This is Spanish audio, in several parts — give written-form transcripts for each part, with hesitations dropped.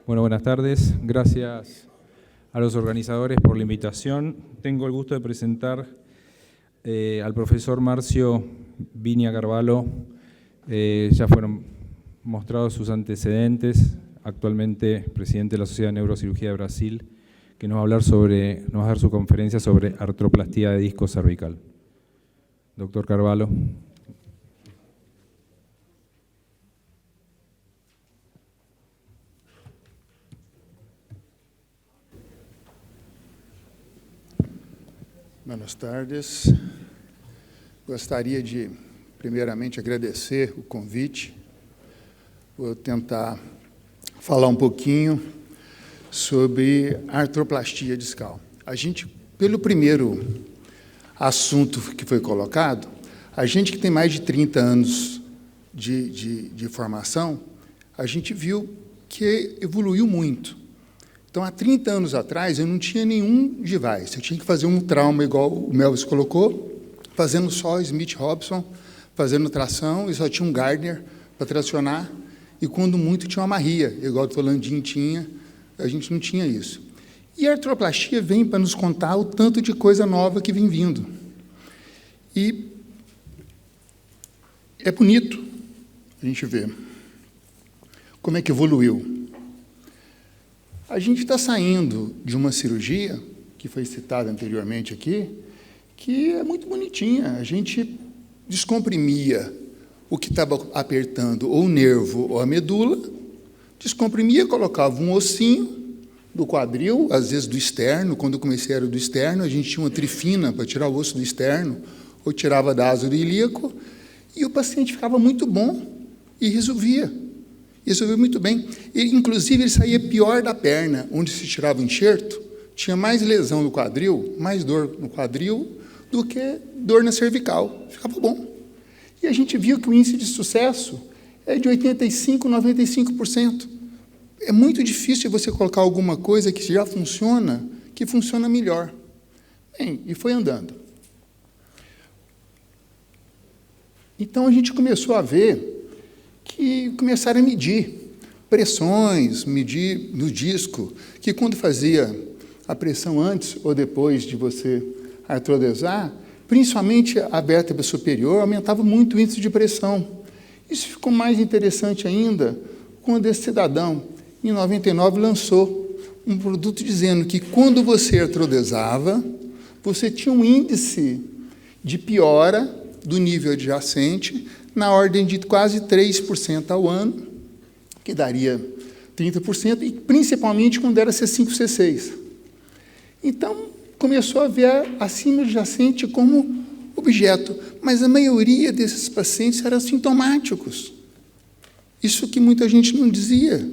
Bueno, buenas tardes. Gracias a los organizadores por la invitación. Tengo el gusto de presentar al profesor Márcio Viña Carvalho. Ya fueron mostrados sus antecedentes. Actualmente presidente de la Sociedad de Neurocirugía de Brasil, que nos va a dar su conferencia sobre artroplastía de disco cervical. Doctor Carvalho. Boas tardes. Gostaria de, primeiramente, agradecer o convite. Vou tentar falar um pouquinho sobre artroplastia discal. Pelo primeiro assunto que foi colocado, a gente que tem mais de 30 anos de formação, a gente viu que evoluiu muito. Então, há 30 anos atrás, eu não tinha nenhum device. Eu tinha que fazer um trauma, igual o Melvis colocou, fazendo só Smith-Robson, fazendo tração, e só tinha um Gardner para tracionar, e, quando muito, tinha uma marria, igual o Tolandin tinha, a gente não tinha isso. E a artroplastia vem para nos contar o tanto de coisa nova que vem vindo. E é bonito a gente ver como é que evoluiu. A gente está saindo de uma cirurgia, que foi citada anteriormente aqui, que é muito bonitinha. A gente descomprimia o que estava apertando ou o nervo ou a medula, descomprimia, colocava um ossinho do quadril, às vezes do externo. Quando eu comecei era do externo, a gente tinha uma trifina para tirar o osso do externo, ou tirava da asa do ilíaco, e o paciente ficava muito bom e resolvia muito bem. Inclusive, ele saía pior da perna, onde se tirava o enxerto, tinha mais lesão no quadril, mais dor no quadril, do que dor na cervical. Ficava bom. E a gente viu que o índice de sucesso é de 85%, 95%. É muito difícil você colocar alguma coisa que já funciona, que funciona melhor. Bem, e foi andando. Então, a gente começou a ver que começaram a medir pressões, medir no disco, que quando fazia a pressão antes ou depois de você artrodesar, principalmente a vértebra superior, aumentava muito o índice de pressão. Isso ficou mais interessante ainda quando esse cidadão, em 99, lançou um produto dizendo que quando você artrodesava, você tinha um índice de piora do nível adjacente na ordem de quase 3% ao ano, que daria 30%, e principalmente quando era C5, C6. Então, começou a ver a síndrome adjacente como objeto, mas a maioria desses pacientes eram assintomáticos. Isso que muita gente não dizia.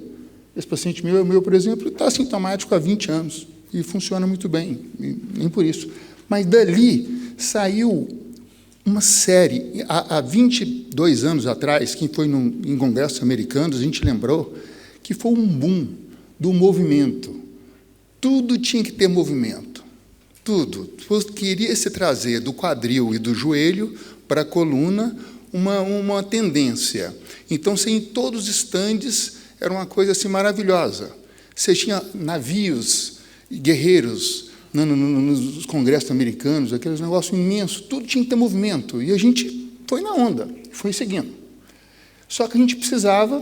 Esse paciente meu, por exemplo, está assintomático há 20 anos, e funciona muito bem, nem por isso. Mas dali saiu uma série, há 22 anos atrás, quem foi em congressos americanos, a gente lembrou que foi um boom do movimento. Tudo tinha que ter movimento, tudo. Queria se trazer do quadril e do joelho para a coluna uma tendência. Então, em todos os estandes, era uma coisa assim maravilhosa. Você tinha navios, guerreiros, nos congressos americanos, aqueles negócios imensos, tudo tinha que ter movimento, e a gente foi na onda, foi seguindo. Só que a gente precisava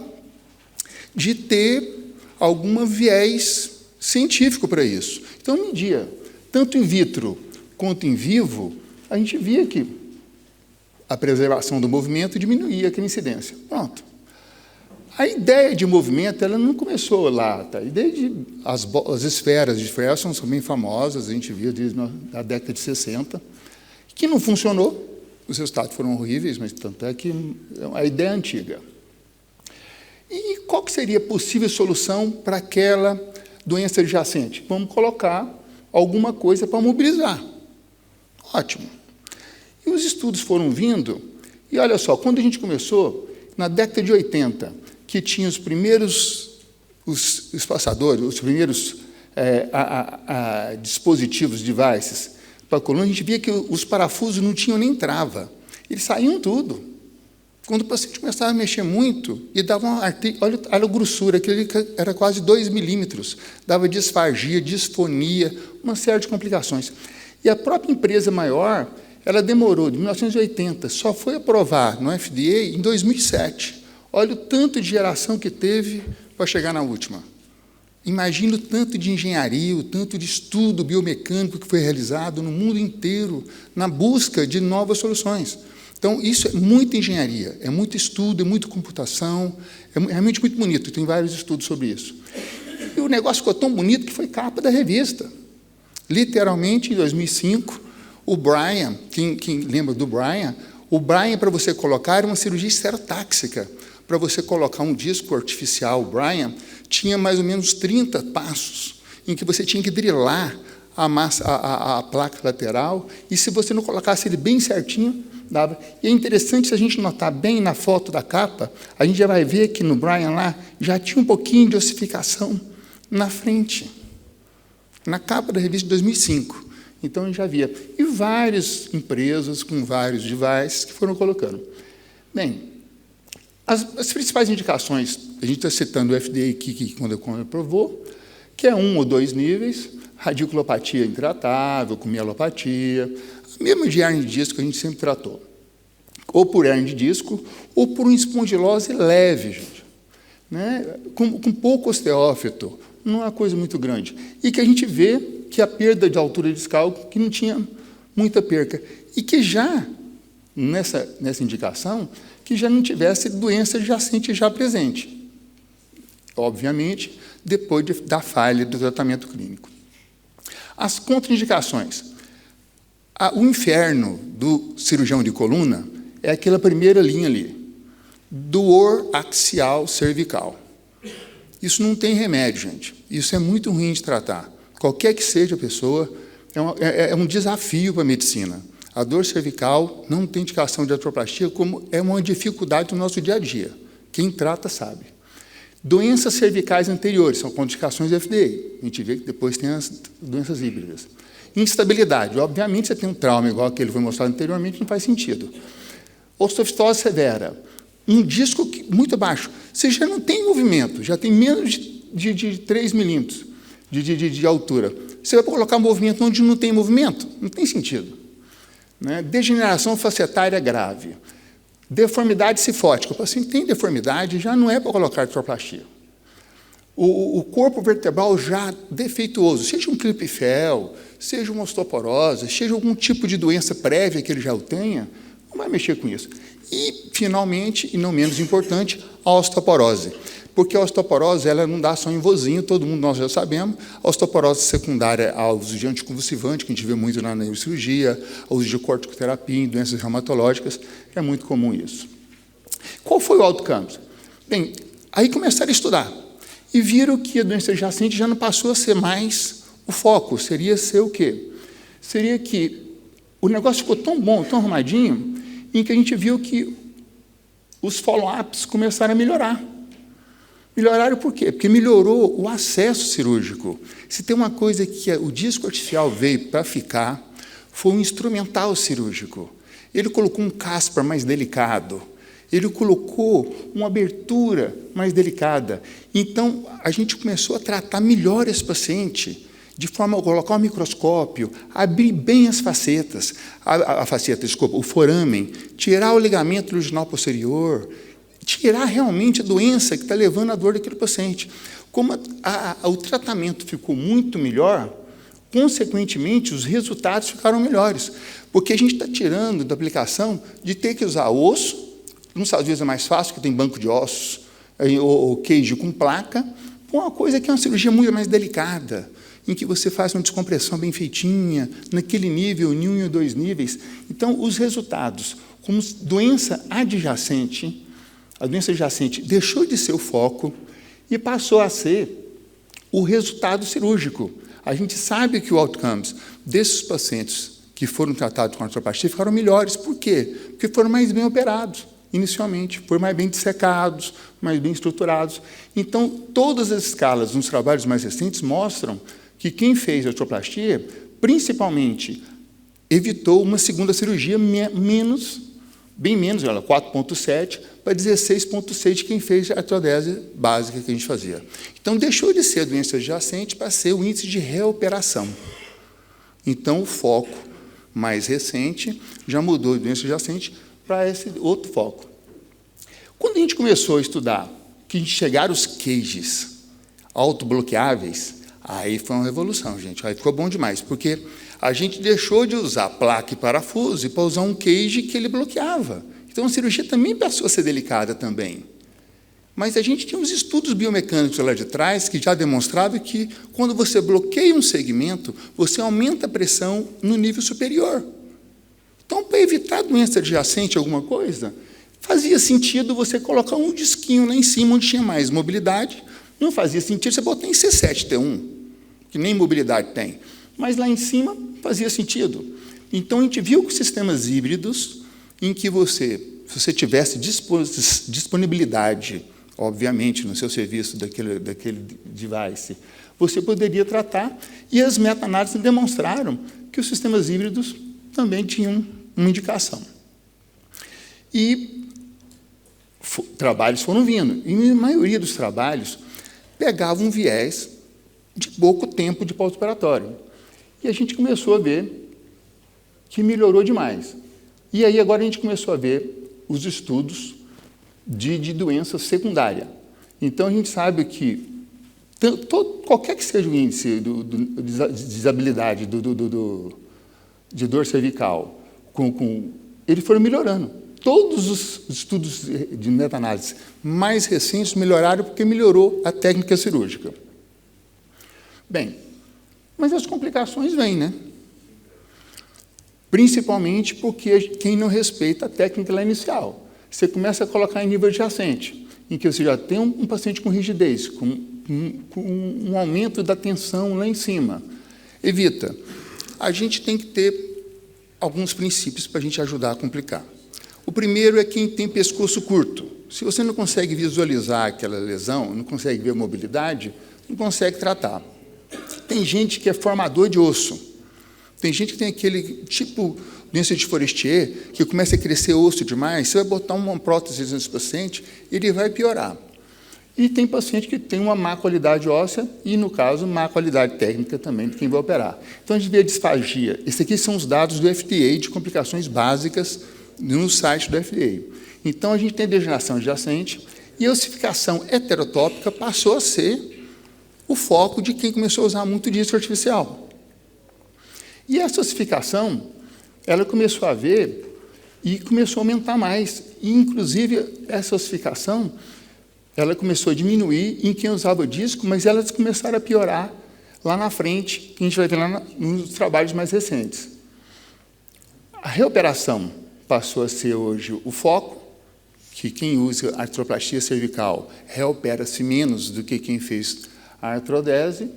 de ter algum viés científico para isso. Então, media, tanto in vitro quanto em vivo, a gente via que a preservação do movimento diminuía aquela incidência. Pronto. A ideia de movimento, ela não começou lá. Tá? A ideia de as esferas de Fresson são bem famosas, a gente via desde a década de 60, que não funcionou, os resultados foram horríveis, mas tanto é que a ideia é antiga. E qual que seria a possível solução para aquela doença adjacente? Vamos colocar alguma coisa para mobilizar. Ótimo. E os estudos foram vindo, e olha só, quando a gente começou, na década de 80, que tinha os primeiros espaçadores, os primeiros dispositivos, devices, para a coluna, a gente via que os parafusos não tinham nem trava. Eles saíam tudo. Quando o paciente começava a mexer muito, e dava uma olha a grossura, aquele era quase 2 milímetros, dava disfagia, disfonia, uma série de complicações. E a própria empresa maior, ela demorou, de 1980, só foi aprovar no FDA em 2007. Olha o tanto de geração que teve para chegar na última. Imagina o tanto de engenharia, o tanto de estudo biomecânico que foi realizado no mundo inteiro na busca de novas soluções. Então, isso é muita engenharia, é muito estudo, é muita computação, é realmente muito bonito, tem vários estudos sobre isso. E o negócio ficou tão bonito que foi capa da revista. Literalmente, em 2005, o Brian, quem lembra do Brian, o Brian, para você colocar, era uma cirurgia esterotáxica. Para você colocar um disco artificial, o Brian, tinha mais ou menos 30 passos, em que você tinha que drilar a placa lateral, e se você não colocasse ele bem certinho, dava. E é interessante, se a gente notar bem na foto da capa, a gente já vai ver que no Brian lá, já tinha um pouquinho de ossificação na frente, na capa da revista de 2005. Então, a gente já via. E várias empresas com vários devices que foram colocando. Bem, as principais indicações, a gente está citando o FDA aqui, que quando aprovou, que é 1 ou 2 níveis, radiculopatia intratável, com mielopatia, a mesma de hernia de disco que a gente sempre tratou. Ou por hernia de disco, ou por uma espondilose leve, gente. Né? Com pouco osteófito, não é uma coisa muito grande. E que a gente vê que a perda de altura discal, que não tinha muita perca. E que já, nessa indicação, que já não tivesse doença adjacente já presente. Obviamente, depois da falha do tratamento clínico. As contraindicações. O inferno do cirurgião de coluna é aquela primeira linha ali, dor axial cervical. Isso não tem remédio, gente. Isso é muito ruim de tratar. Qualquer que seja a pessoa, é um desafio para a medicina. A dor cervical não tem indicação de artroplastia, como é uma dificuldade do nosso dia a dia. Quem trata sabe. Doenças cervicais anteriores são contraindicações do FDA. A gente vê que depois tem as doenças híbridas. Instabilidade. Obviamente, você tem um trauma igual aquele que foi mostrado anteriormente, não faz sentido. Osteofibrose severa. Um disco muito baixo. Você já não tem movimento, já tem menos de 3 milímetros de altura. Você vai colocar movimento onde não tem movimento? Não tem sentido. Né? Degeneração facetária grave. Deformidade cifótica. O paciente tem deformidade, já não é para colocar artroplastia. O corpo vertebral já defeituoso, seja um Klippfeld, seja uma osteoporose, seja algum tipo de doença prévia que ele já o tenha, não vai mexer com isso. E, finalmente, e não menos importante, a osteoporose. Porque a osteoporose ela não dá só em vozinho, todo mundo nós já sabemos. A osteoporose secundária ao uso de anticonvulsivante, que a gente vê muito na neurocirurgia, ao uso de corticoterapia em doenças reumatológicas, é muito comum isso. Qual foi o outcome? Bem, aí começaram a estudar. E viram que a doença adjacente já não passou a ser mais o foco. Seria ser o quê? Seria que o negócio ficou tão bom, tão arrumadinho, em que a gente viu que os follow-ups começaram a melhorar. Melhoraram por quê? Porque melhorou o acesso cirúrgico. Se tem uma coisa que o disco artificial veio para ficar, foi um instrumental cirúrgico. Ele colocou um Casper mais delicado. Ele colocou uma abertura mais delicada. Então, a gente começou a tratar melhor esse paciente, de forma a colocar o microscópio, abrir bem as facetas, o foramen, tirar o ligamento luginal posterior, tirar realmente a doença que está levando à dor daquele paciente. Como o tratamento ficou muito melhor, consequentemente, os resultados ficaram melhores, porque a gente está tirando da aplicação de ter que usar osso, às vezes é mais fácil, porque tem banco de ossos, ou queijo com placa, uma coisa que é uma cirurgia muito mais delicada, em que você faz uma descompressão bem feitinha, naquele nível, em 1 ou 2 níveis. Então, os resultados, como doença adjacente, a doença adjacente deixou de ser o foco e passou a ser o resultado cirúrgico. A gente sabe que o outcomes desses pacientes que foram tratados com artroplastia ficaram melhores. Por quê? Porque foram mais bem operados, inicialmente, foram mais bem dissecados, mais bem estruturados. Então, todas as escalas nos trabalhos mais recentes mostram que quem fez artroplastia, principalmente, evitou uma segunda cirurgia menos bem menos, 4,7 para 16,6 de quem fez a artrodese básica que a gente fazia. Então, deixou de ser a doença adjacente para ser o índice de reoperação. Então, o foco mais recente já mudou de doença adjacente para esse outro foco. Quando a gente começou a estudar, que a gente chegaram os cages autobloqueáveis, aí foi uma revolução, gente. Aí ficou bom demais, porque a gente deixou de usar placa e parafuso para usar um cage que ele bloqueava. Então, a cirurgia também passou a ser delicada também. Mas a gente tinha uns estudos biomecânicos lá de trás que já demonstravam que, quando você bloqueia um segmento, você aumenta a pressão no nível superior. Então, para evitar doença adjacente a alguma coisa, fazia sentido você colocar um disquinho lá em cima, onde tinha mais mobilidade. Não fazia sentido você botar em C7T1, que nem mobilidade tem. Mas lá em cima fazia sentido. Então, a gente viu que sistemas híbridos, em que se você tivesse disponibilidade, obviamente, no seu serviço daquele device, você poderia tratar, e as meta-análises demonstraram que os sistemas híbridos também tinham uma indicação. E trabalhos foram vindo, e a maioria dos trabalhos pegavam um viés de pouco tempo de pós-operatório. E a gente começou a ver que melhorou demais. E aí, agora, a gente começou a ver os estudos de doença secundária. Então, a gente sabe que qualquer que seja o índice de desabilidade de dor cervical, eles foram melhorando. Todos os estudos de meta-análise mais recentes melhoraram porque melhorou a técnica cirúrgica. Bem, mas as complicações vêm, né? Principalmente porque quem não respeita a técnica lá inicial. Você começa a colocar em nível adjacente, em que você já tem um paciente com rigidez, com um aumento da tensão lá em cima. Evita. A gente tem que ter alguns princípios para a gente ajudar a complicar. O primeiro é quem tem pescoço curto. Se você não consegue visualizar aquela lesão, não consegue ver a mobilidade, não consegue tratar. Tem gente que é formador de osso. Tem gente que tem aquele tipo doença de Forestier, que começa a crescer osso demais, você vai botar uma prótese nesse paciente, ele vai piorar. E tem paciente que tem uma má qualidade óssea e, no caso, má qualidade técnica também de quem vai operar. Então, a gente vê a disfagia. Esses aqui são os dados do FDA de complicações básicas no site do FDA. Então, a gente tem degeneração adjacente e a ossificação heterotópica passou a ser o foco de quem começou a usar muito disco artificial. E essa ossificação, ela começou a ver e começou a aumentar mais. E, inclusive, essa ossificação, ela começou a diminuir em quem usava disco, mas elas começaram a piorar lá na frente, que a gente vai ver lá nos trabalhos mais recentes. A reoperação passou a ser hoje o foco, que quem usa artroplastia cervical reopera-se menos do que quem fez a artrodese.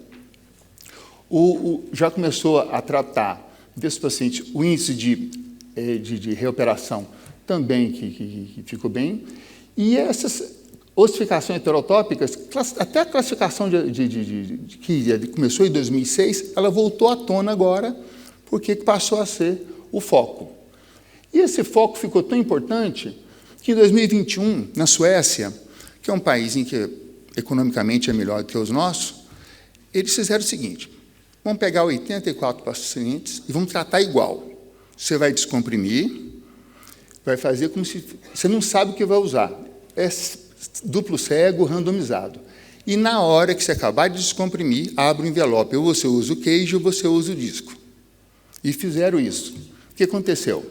Já começou a tratar desse paciente o índice de reoperação também que ficou bem. E essas ossificações heterotópicas, até a classificação que começou em 2006, ela voltou à tona agora, porque passou a ser o foco. E esse foco ficou tão importante que em 2021, na Suécia, que é um país em que economicamente é melhor do que os nossos, eles fizeram o seguinte: vamos pegar 84 pacientes e vamos tratar igual. Você vai descomprimir, vai fazer como se... Você não sabe o que vai usar. É duplo cego, randomizado. E, na hora que você acabar de descomprimir, abre o envelope. Ou você usa o queijo ou você usa o disco. E fizeram isso. O que aconteceu?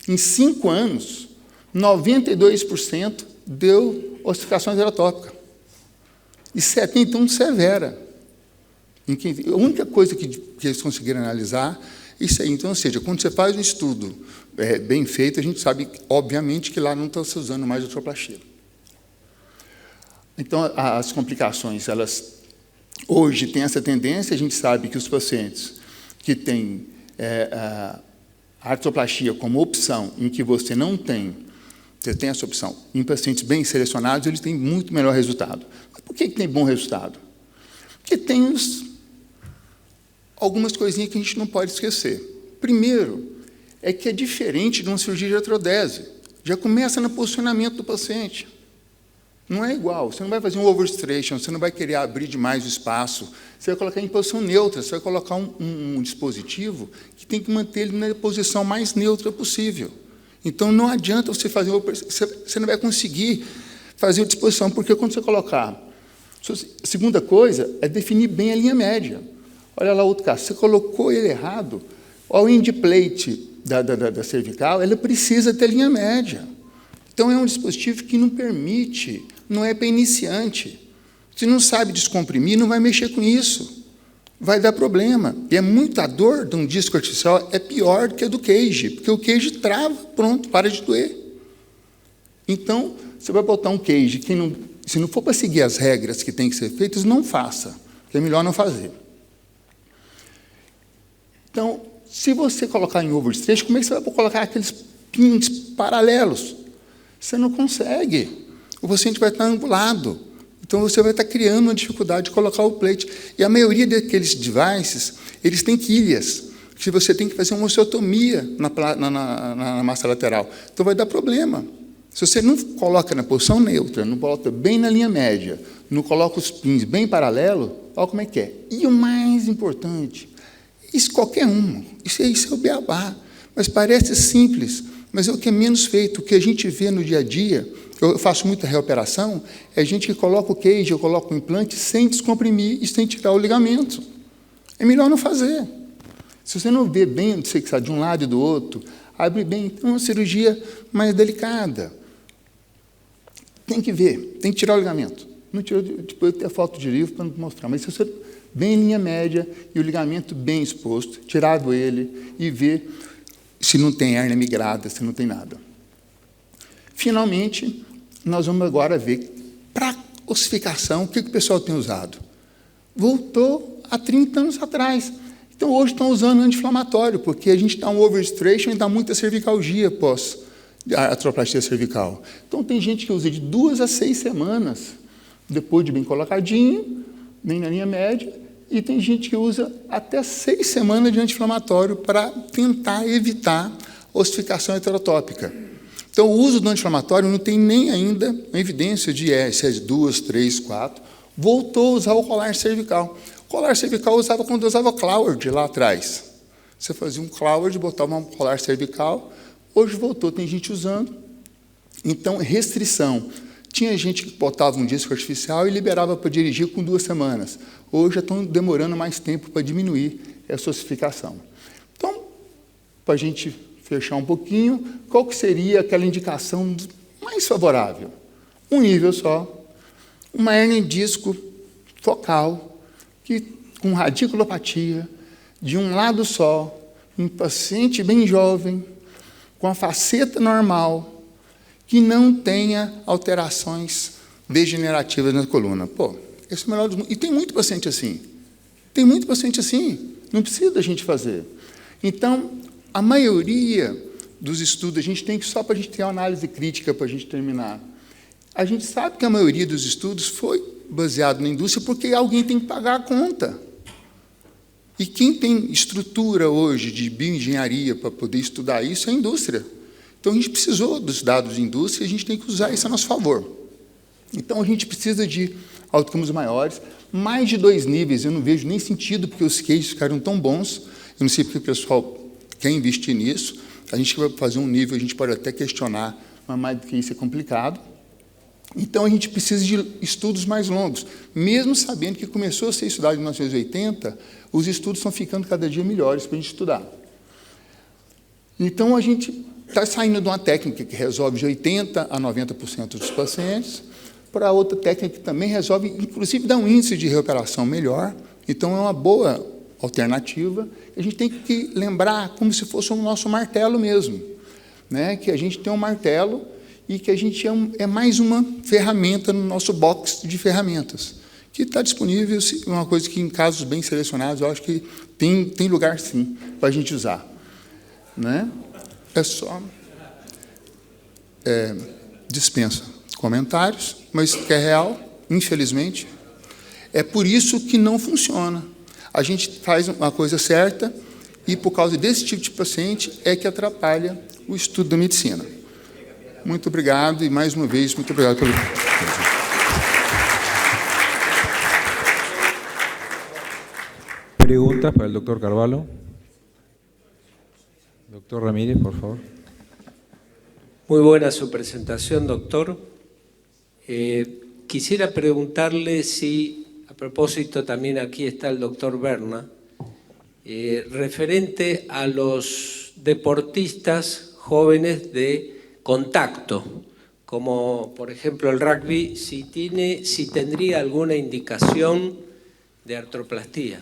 Em 5 anos, 92% deu ossificação heterotópica. E 71% severa. A única coisa que eles conseguiram analisar, isso aí. Então, ou seja, quando você faz um estudo bem feito, a gente sabe, obviamente, que lá não está se usando mais artroplastia. Então, as complicações, elas hoje têm essa tendência. A gente sabe que os pacientes que têm a artroplastia como opção, em que você tem essa opção, em pacientes bem selecionados, eles têm muito melhor resultado. Mas por que tem bom resultado? Porque tem algumas coisinhas que a gente não pode esquecer. Primeiro, é que é diferente de uma cirurgia de artrodese. Já começa no posicionamento do paciente. Não é igual, você não vai fazer um overstration, você não vai querer abrir demais o espaço, você vai colocar em posição neutra, você vai colocar um dispositivo que tem que manter ele na posição mais neutra possível. Então, não adianta você fazer, você não vai conseguir fazer a disposição, porque quando você colocar... A segunda coisa é definir bem a linha média. Olha lá outro caso, você colocou ele errado, o end plate da cervical, ela precisa ter linha média. Então, é um dispositivo que não permite, não é para iniciante. Se não sabe descomprimir, não vai mexer com isso. Vai dar problema. E muita dor de um disco artificial é pior do que a do cage, porque o cage trava, pronto, para de doer. Então, você vai botar um cage que, se não for para seguir as regras que têm que ser feitas, não faça, porque é melhor não fazer. Então, se você colocar em overstretch, como é que você vai colocar aqueles pins paralelos? Você não consegue. O paciente vai estar angulado. Então, você vai estar criando uma dificuldade de colocar o plate. E a maioria daqueles devices, eles têm quilhas, que você tem que fazer uma osteotomia na massa lateral. Então, vai dar problema. Se você não coloca na posição neutra, não coloca bem na linha média, não coloca os pins bem paralelo, olha como é que é. E o mais importante, isso qualquer um, isso é o beabá, mas parece simples, mas é o que é menos feito. O que a gente vê no dia a dia, eu faço muita reoperação, é gente que coloca o cage, eu coloco o implante sem descomprimir e sem tirar o ligamento. É melhor não fazer. Se você não vê bem você que está de um lado e do outro, abre bem, então é uma cirurgia mais delicada. Tem que ver, tem que tirar o ligamento. Não tirou, depois eu tenho a foto de livro para mostrar, mas se você bem em linha média e o ligamento bem exposto, tirado ele e ver se não tem hérnia migrada, se não tem nada. Finalmente, nós vamos agora ver, para ossificação, o que o pessoal tem usado? Voltou há 30 anos atrás. Então, hoje estão usando anti-inflamatório, porque a gente está um overstretching e dá muita cervicalgia pós a artroplastia cervical. Então, tem gente que usa de 2 a 6 semanas, depois de bem colocadinho, bem na linha média, e tem gente que usa até 6 semanas de anti-inflamatório para tentar evitar ossificação heterotópica. Então, o uso do anti-inflamatório não tem nem ainda evidência de se é 2, 3, 4. Voltou a usar o colar cervical. O colar cervical usava quando usava Cloward lá atrás. Você fazia um Cloward, botava um colar cervical. Hoje voltou, tem gente usando. Então, restrição. Tinha gente que botava um disco artificial e liberava para dirigir com 2 semanas. Hoje já estão demorando mais tempo para diminuir essa ossificação. Então, para a gente fechar um pouquinho, qual que seria aquela indicação mais favorável? Um nível só, uma hérnia em disco focal, que, com radiculopatia, de um lado só, um paciente bem jovem, com a faceta normal, que não tenha alterações degenerativas na coluna. Pô, esse é o melhor dos mundos. E tem muito paciente assim. Tem muito paciente assim. Não precisa da gente fazer. Então, a maioria dos estudos, a gente tem que, só para a gente ter uma análise crítica para a gente terminar, a gente sabe que a maioria dos estudos foi baseado na indústria porque alguém tem que pagar a conta. E quem tem estrutura hoje de bioengenharia para poder estudar isso é a indústria. Então, a gente precisou dos dados de indústria e a gente tem que usar isso a nosso favor. Então, a gente precisa de outcomes maiores, mais de 2 níveis, eu não vejo nem sentido, porque os cases ficaram tão bons, eu não sei porque o pessoal quer investir nisso, a gente vai fazer um nível, a gente pode até questionar, mas mais do que isso é complicado. Então, a gente precisa de estudos mais longos. Mesmo sabendo que começou a ser estudado em 1980, os estudos estão ficando cada dia melhores para a gente estudar. Então, a gente está saindo de uma técnica que resolve de 80% a 90% dos pacientes para outra técnica que também resolve, inclusive, dá um índice de recuperação melhor. Então, é uma boa alternativa. A gente tem que lembrar como se fosse o nosso martelo mesmo, né? Que a gente tem um martelo e que a gente é mais uma ferramenta no nosso box de ferramentas, que está disponível, uma coisa que, em casos bem selecionados, eu acho que tem lugar, sim, para a gente usar. Né? É só... dispensa comentários, mas que é real, infelizmente. É por isso que não funciona. A gente faz uma coisa certa e, por causa desse tipo de paciente, é que atrapalha o estudo da medicina. Muito obrigado e, mais uma vez, muito obrigado pelo... Preguntas para el doctor Carvalho. Doctor Ramírez, por favor. Muy buena su presentación, doctor. Quisiera preguntarle si, a propósito también aquí está el doctor Berna, referente a los deportistas jóvenes de contacto, como por ejemplo el rugby, si tendría alguna indicación de artroplastía.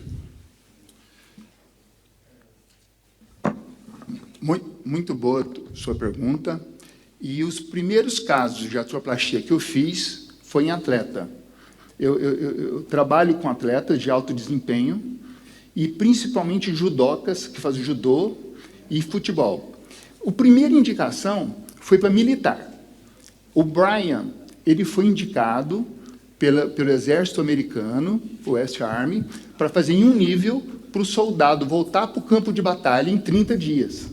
Muito boa sua pergunta. E os primeiros casos de artroplastia que eu fiz foi em atleta. Eu trabalho com atletas de alto desempenho e principalmente judocas que fazem judô e futebol. A primeira indicação foi para militar. O Brian, ele foi indicado pelo exército americano, o West Army, para fazer em um nível para o soldado voltar para o campo de batalha em 30 dias.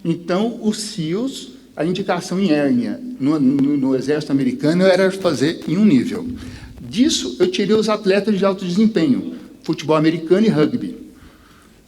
Então, os SEALs, a indicação em hérnia no exército americano era fazer em um nível. Disso, eu tirei os atletas de alto desempenho, futebol americano e rugby.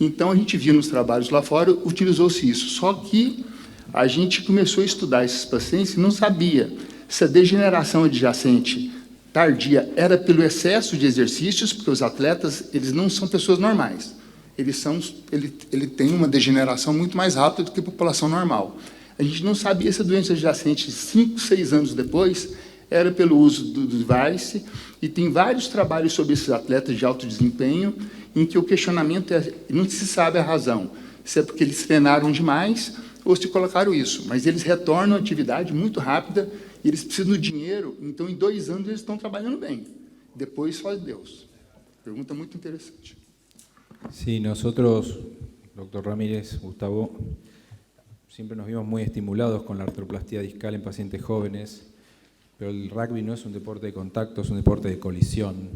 Então, a gente via nos trabalhos lá fora, utilizou-se isso. Só que a gente começou a estudar esses pacientes e não sabia se a degeneração adjacente tardia era pelo excesso de exercícios, porque os atletas, eles não são pessoas normais. Ele tem uma degeneração muito mais rápida do que a população normal. A gente não sabia se a doença adjacente, 5, 6 anos depois, era pelo uso do device, e tem vários trabalhos sobre esses atletas de alto desempenho, em que o questionamento é, não se sabe a razão, se é porque eles treinaram demais ou se colocaram isso, mas eles retornam à atividade muito rápida, e eles precisam do dinheiro, então em 2 anos eles estão trabalhando bem. Depois, só Deus. Pergunta muito interessante. Sí, nosotros, doctor Ramírez, Gustavo, siempre nos vimos muy estimulados con la artroplastía discal en pacientes jóvenes, pero el rugby no es un deporte de contacto, es un deporte de colisión.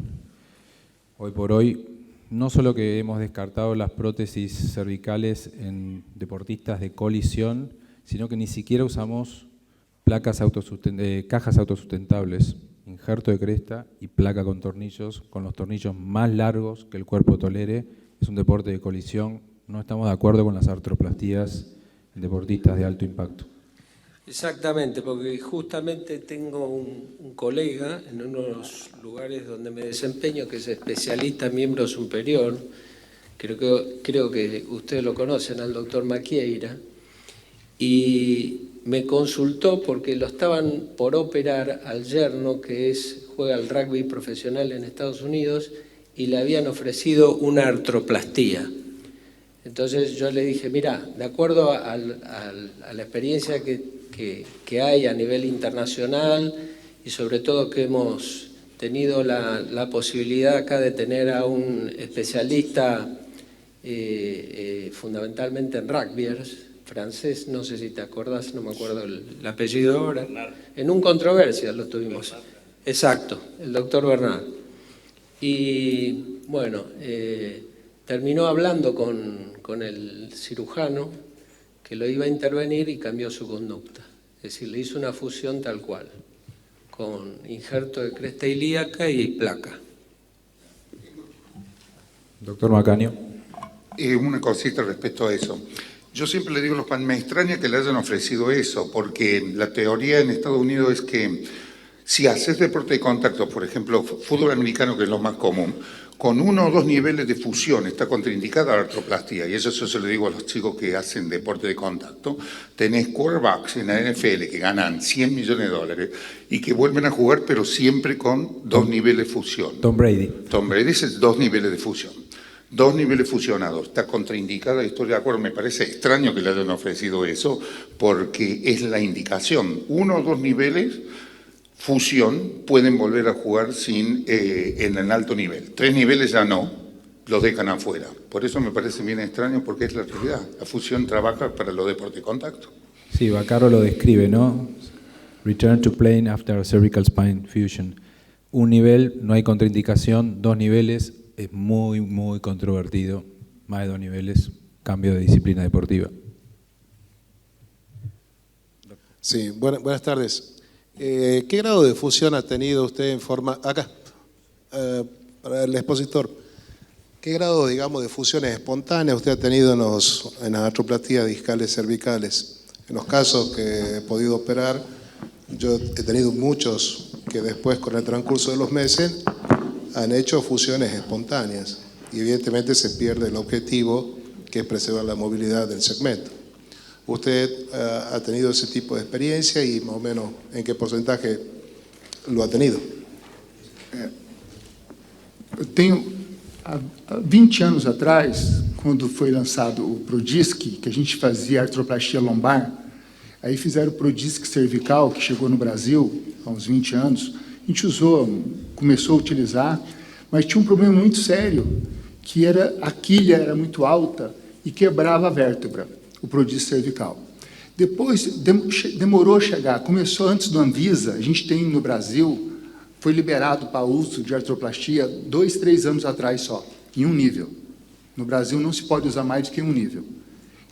Hoy por hoy, no solo que hemos descartado las prótesis cervicales en deportistas de colisión, sino que ni siquiera usamos cajas autosustentables, injerto de cresta y placa con los tornillos más largos que el cuerpo tolere. Es un deporte de colisión, no estamos de acuerdo con las artroplastías en deportistas de alto impacto. Exactamente, porque justamente tengo un colega en uno de los lugares donde me desempeño que es especialista en miembro superior, creo que ustedes lo conocen, al doctor Maquieira, y me consultó porque lo estaban por operar al yerno que juega al rugby profesional en Estados Unidos y le habían ofrecido una artroplastía. Entonces yo le dije, mira, de acuerdo a la experiencia que hay a nivel internacional y sobre todo que hemos tenido la posibilidad acá de tener a un especialista fundamentalmente en rugbyers, francés, no sé si te acordás, no me acuerdo el apellido ahora, en un controversia lo tuvimos. Exacto, el doctor Bernard. Y bueno, terminó hablando con el cirujano que lo iba a intervenir y cambió su conducta. Es decir, le hizo una fusión tal cual, con injerto de cresta ilíaca y placa. Doctor Macaño. Una cosita respecto a eso. Yo siempre le digo a los pacientes, me extraña que le hayan ofrecido eso, porque la teoría en Estados Unidos es que si haces deporte de contacto, por ejemplo, fútbol americano, que es lo más común, con 1 o 2 niveles de fusión está contraindicada la artroplastía, y eso se lo digo a los chicos que hacen deporte de contacto. Tenés quarterbacks en la NFL que ganan $100 millones y que vuelven a jugar, pero siempre con 2 niveles de fusión. Tom Brady. Tom Brady es 2 niveles de fusión. 2 niveles fusionados, está contraindicada, estoy de acuerdo, me parece extraño que le hayan ofrecido eso, porque es la indicación. 1 o 2 niveles, fusión, pueden volver a jugar en el alto nivel. 3 niveles ya no, los dejan afuera. Por eso me parece bien extraño, porque es la realidad. La fusión trabaja para los deportes de contacto. Sí, Vaccaro lo describe, ¿no? Return to plane after cervical spine fusion. 1 nivel, no hay contraindicación. 2 niveles, es muy, muy controvertido. Más de 2 niveles, cambio de disciplina deportiva. Sí, buenas tardes. ¿Qué grado de fusión ha tenido usted en forma... Acá, para el expositor. ¿Qué grado, digamos, de fusiones espontáneas usted ha tenido en las artroplastías discales cervicales? En los casos que he podido operar, yo he tenido muchos que después, con el transcurso de los meses, han hecho fusiones espontáneas. Y evidentemente se pierde el objetivo, que es preservar la movilidad del segmento. ¿Usted ha tenido ese tipo de experiencia y más o menos en qué porcentaje lo ha tenido? Eu tenho, há 20 anos atrás, quando foi lançado o Prodisc, que a gente fazia artroplastia lombar, aí fizeram o Prodisc cervical, que chegou no Brasil há uns 20 anos, a gente usou, começou a utilizar, mas tinha um problema muito sério, que era a quilha era muito alta e quebrava a vértebra, o Prodisc cervical. Depois, demorou a chegar, começou antes do Anvisa, a gente tem no Brasil, foi liberado para uso de artroplastia 2, 3 anos atrás só, em um nível. No Brasil não se pode usar mais do que um nível.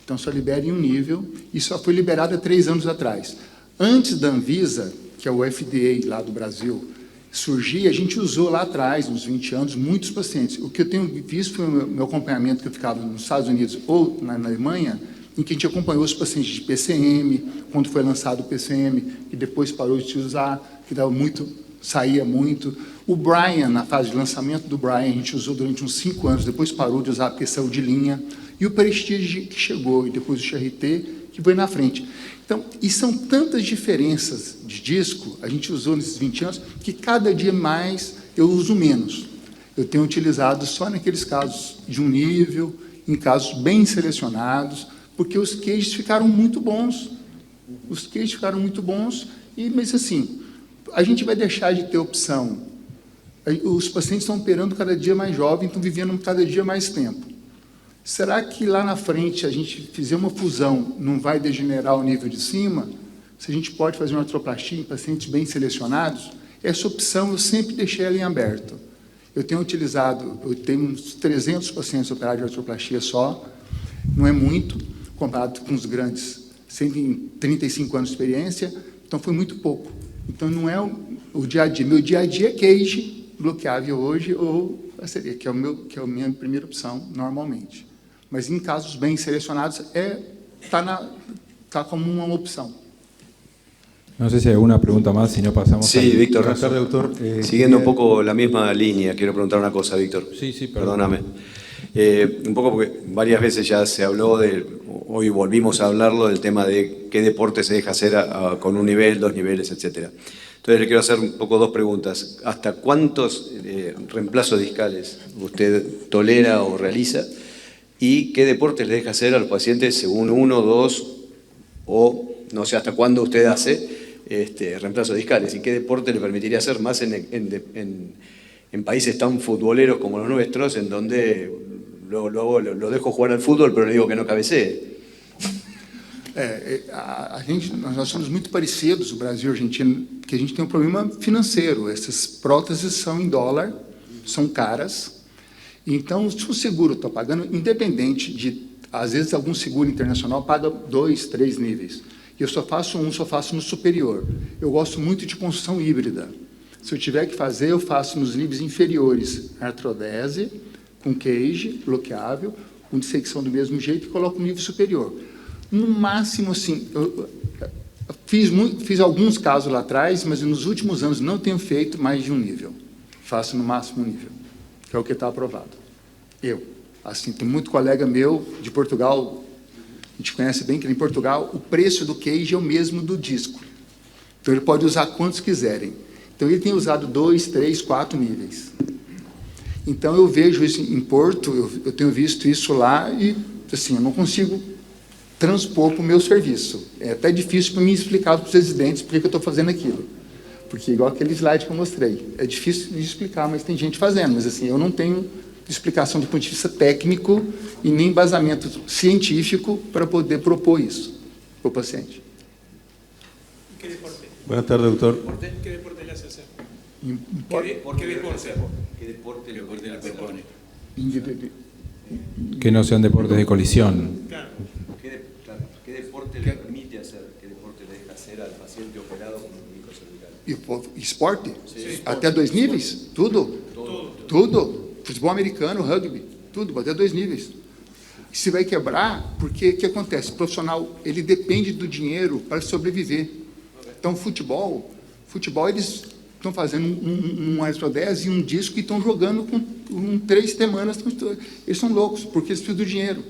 Então só libera em um nível e só foi liberado há 3 anos atrás. Antes da Anvisa, que é o FDA lá do Brasil, surgir, a gente usou lá atrás, uns 20 anos, muitos pacientes. O que eu tenho visto foi o meu acompanhamento, que eu ficava nos Estados Unidos ou na Alemanha, em que a gente acompanhou os pacientes de PCM, quando foi lançado o PCM, e depois parou de se usar, que dava muito, saía muito. O Brian, na fase de lançamento do Brian, a gente usou durante uns 5 anos, depois parou de usar porque saiu de linha. E o Prestige, que chegou, e depois o XRT, que foi na frente. Então, e são tantas diferenças de disco, a gente usou nesses 20 anos, que cada dia mais eu uso menos. Eu tenho utilizado só naqueles casos de um nível, em casos bem selecionados, porque os cages ficaram muito bons. Os cages ficaram muito bons, mas assim, a gente vai deixar de ter opção. Os pacientes estão operando cada dia mais jovens, estão vivendo cada dia mais tempo. Será que lá na frente a gente fizer uma fusão, não vai degenerar o nível de cima? Se a gente pode fazer uma artroplastia em pacientes bem selecionados? Essa opção eu sempre deixei ela em aberto. Eu tenho utilizado, eu tenho uns 300 pacientes operados de artroplastia só, não é muito, comparado com os grandes, 135 anos de experiência, então foi muito pouco. Então não é o dia a dia. Meu dia a dia é cage bloqueável hoje ou parceria, que é a minha primeira opção normalmente. Mas em casos bem selecionados está como uma opção. No sé si hay alguna pregunta más, si no pasamos. Sí, Víctor. Buenas tardes, doctor. Siguiendo un poco la misma línea, quiero preguntar una cosa, Víctor. Sí, perdón. Perdóname. Un poco porque varias veces ya se habló hoy volvimos a hablarlo del tema de qué deporte se deja hacer con un nivel, 2 niveles, etcétera. Entonces le quiero hacer un poco 2 preguntas. ¿Hasta cuántos reemplazos discales usted tolera o realiza? ¿Y qué deportes le deja hacer a los pacientes según 1, 2 o no sé hasta cuándo usted hace reemplazos discales? ¿Y qué deporte le permitiría hacer más en países tan futboleros como los nuestros, en donde luego lo dejo jugar al fútbol, pero le digo que no cabecee? Nós somos muito parecidos, o Brasil e a Argentina, porque a gente tem um problema financeiro. Essas próteses são em dólar, são caras. Então, se o seguro está pagando, independente de, às vezes, algum seguro internacional paga 2, 3 níveis. E eu só faço no superior. Eu gosto muito de construção híbrida. Se eu tiver que fazer, eu faço nos níveis inferiores, artrodese, com cage, bloqueável, com dissecção do mesmo jeito e coloco no nível superior. No máximo, assim, eu fiz alguns casos lá atrás, mas nos últimos anos não tenho feito mais de um nível. Faço no máximo um nível, que é o que está aprovado. Assim, tem muito colega meu de Portugal, a gente conhece bem que em Portugal o preço do cage é o mesmo do disco. Então ele pode usar quantos quiserem. Então ele tem usado 2, 3, 4 níveis. Então eu vejo isso em Porto, eu tenho visto isso lá e, assim, eu não consigo transpor para o meu serviço. É até difícil para mim explicar para os residentes por que eu estou fazendo aquilo. Porque, igual aquele slide que eu mostrei, é difícil de explicar, mas tem gente fazendo. Mas, assim, eu não tenho explicação do ponto de vista técnico e nem embasamento científico para poder propor isso para o paciente. Buenas tardes, doctor. ¿Qué deporte le hace hacer? ¿Por qué deporte? ¿Qué deporte le propone? Que no sean deportes de colisión. Claro. ¿Qué deporte le permite hacer? ¿Qué deporte le deja hacer ver al paciente operado con un disco cervical? E esporte? Até 2 níveis? Tudo. Futebol americano, rugby, tudo, até 2 níveis. Se vai quebrar, porque o que acontece? O profissional, ele depende do dinheiro para sobreviver. Então, futebol eles estão fazendo um Astro 10 e um disco e estão jogando com 3 semanas. Eles são loucos, porque eles precisam do dinheiro.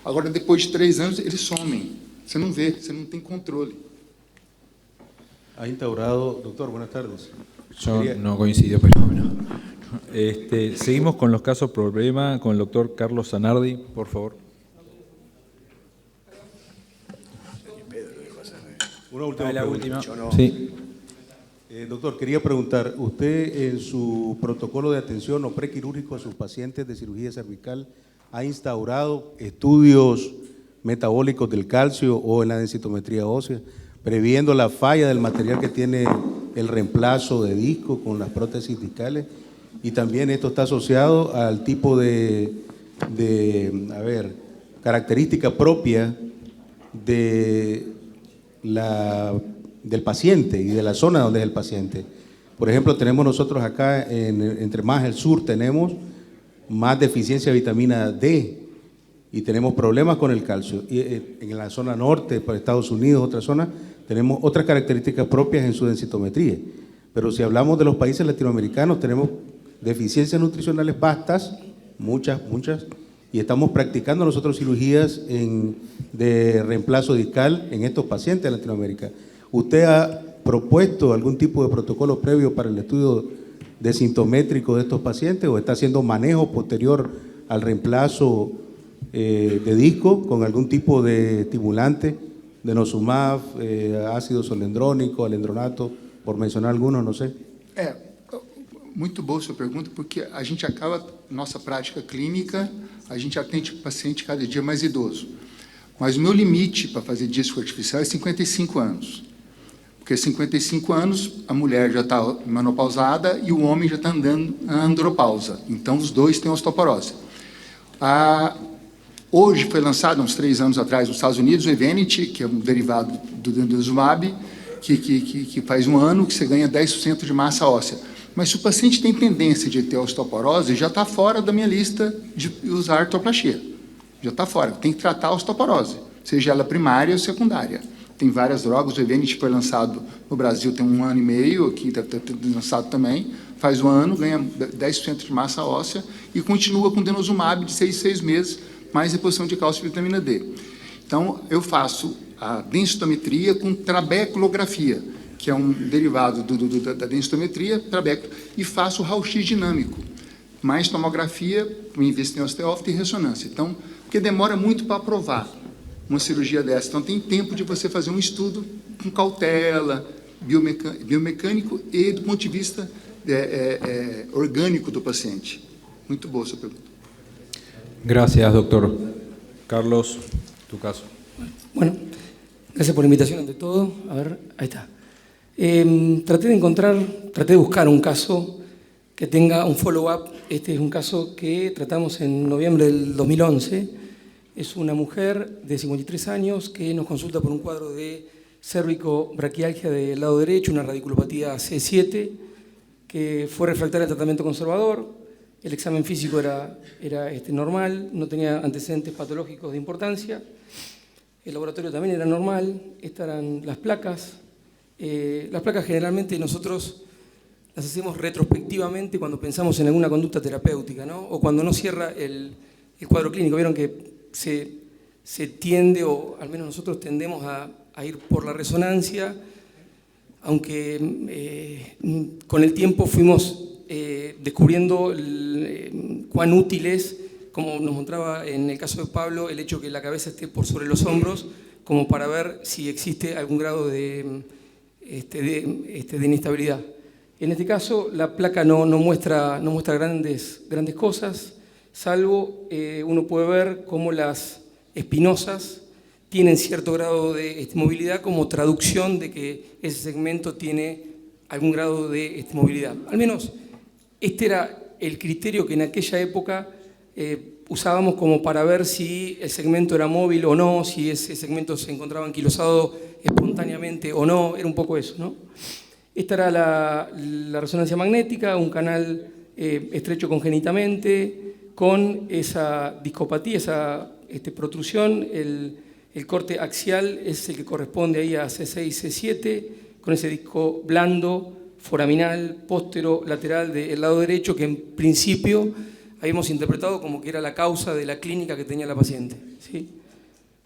Agora, depois de 3 anos, eles somem. Você não vê, você não tem controle. Ha instaurado, doctor, buenas tardes. Yo no coincido, pero bueno. Seguimos con los casos problema con el doctor Carlos Zanardi, por favor. Una última pregunta. Sí. Doctor, quería preguntar, ¿usted en su protocolo de atención o prequirúrgico a sus pacientes de cirugía cervical ha instaurado estudios metabólicos del calcio o en la densitometría ósea, previendo la falla del material que tiene el reemplazo de disco con las prótesis discales? Y también esto está asociado al tipo de característica propia del paciente y de la zona donde es el paciente. Por ejemplo, tenemos nosotros acá, entre más el sur, tenemos más deficiencia de vitamina D y tenemos problemas con el calcio. Y en la zona norte, para Estados Unidos, otra zona, tenemos otras características propias en su densitometría. Pero si hablamos de los países latinoamericanos, tenemos deficiencias nutricionales vastas, muchas, y estamos practicando nosotros cirugías de reemplazo discal en estos pacientes de Latinoamérica. ¿Usted ha propuesto algún tipo de protocolo previo para el estudio desintométrico de estos pacientes o está haciendo manejo posterior al reemplazo de disco con algún tipo de estimulante, denosumab, ácido solendrônico, alendronato, por mencionar algunos, no sé? Muito boa sua pergunta, porque a gente acaba, nossa prática clínica, a gente atende paciente cada dia mais idoso. Mas o meu limite para fazer disco artificial é 55 anos. Porque 55 anos, a mulher já está menopausada e o homem já está andando a andropausa. Então, os dois têm osteoporose. Hoje foi lançado, uns 3 anos atrás, nos Estados Unidos, o Evenity, que é um derivado do denosumab, que faz 1 ano que você ganha 10% de massa óssea. Mas se o paciente tem tendência de ter osteoporose, já está fora da minha lista de usar artroplastia. Já está fora. Tem que tratar a osteoporose, seja ela primária ou secundária. Tem várias drogas, o Evenity foi lançado no Brasil tem 1 ano e meio, aqui deve ter lançado também, faz 1 ano, ganha 10% de massa óssea e continua com denosumab de 6 meses, mais reposição de cálcio e vitamina D. Então, eu faço a densitometria com trabeculografia, que é um derivado da densitometria, trabeco, e faço o raio-x dinâmico, mais tomografia, investo em osteófito e ressonância. Então, porque demora muito para aprovar uma cirurgia dessa. Então, tem tempo de você fazer um estudo com cautela, biomecânico e do ponto de vista orgânico do paciente. Muito boa a sua pergunta. Gracias, doctor. Carlos, tu caso. Bueno, gracias por la invitación ante todo. A ver, ahí está. Traté de buscar un caso que tenga un follow-up. Este es un caso que tratamos en noviembre del 2011. Es una mujer de 53 años que nos consulta por un cuadro de cérvico-braquialgia del lado derecho, una radiculopatía C7, que fue refractaria al tratamiento conservador. El examen físico era normal, no tenía antecedentes patológicos de importancia. El laboratorio también era normal. Estas eran las placas. Las placas generalmente nosotros las hacemos retrospectivamente cuando pensamos en alguna conducta terapéutica, ¿no? O cuando no cierra el cuadro clínico. Vieron que se tiende, o al menos nosotros tendemos a ir por la resonancia, aunque con el tiempo fuimos descubriendo cuán útil es, como nos mostraba en el caso de Pablo, el hecho que la cabeza esté por sobre los hombros, como para ver si existe algún grado de inestabilidad. En este caso, la placa no muestra grandes cosas, salvo uno puede ver cómo las espinosas tienen cierto grado de movilidad como traducción de que ese segmento tiene algún grado de movilidad. Al menos este era el criterio que en aquella época usábamos como para ver si el segmento era móvil o no, si ese segmento se encontraba anquilosado espontáneamente o no, era un poco eso, ¿no? Esta era la resonancia magnética, un canal estrecho congénitamente, con esa discopatía, esa protrusión, el corte axial es el que corresponde ahí a C6, C7, con ese disco blando, foraminal, póstero, lateral del lado derecho, que en principio habíamos interpretado como que era la causa de la clínica que tenía la paciente, ¿sí?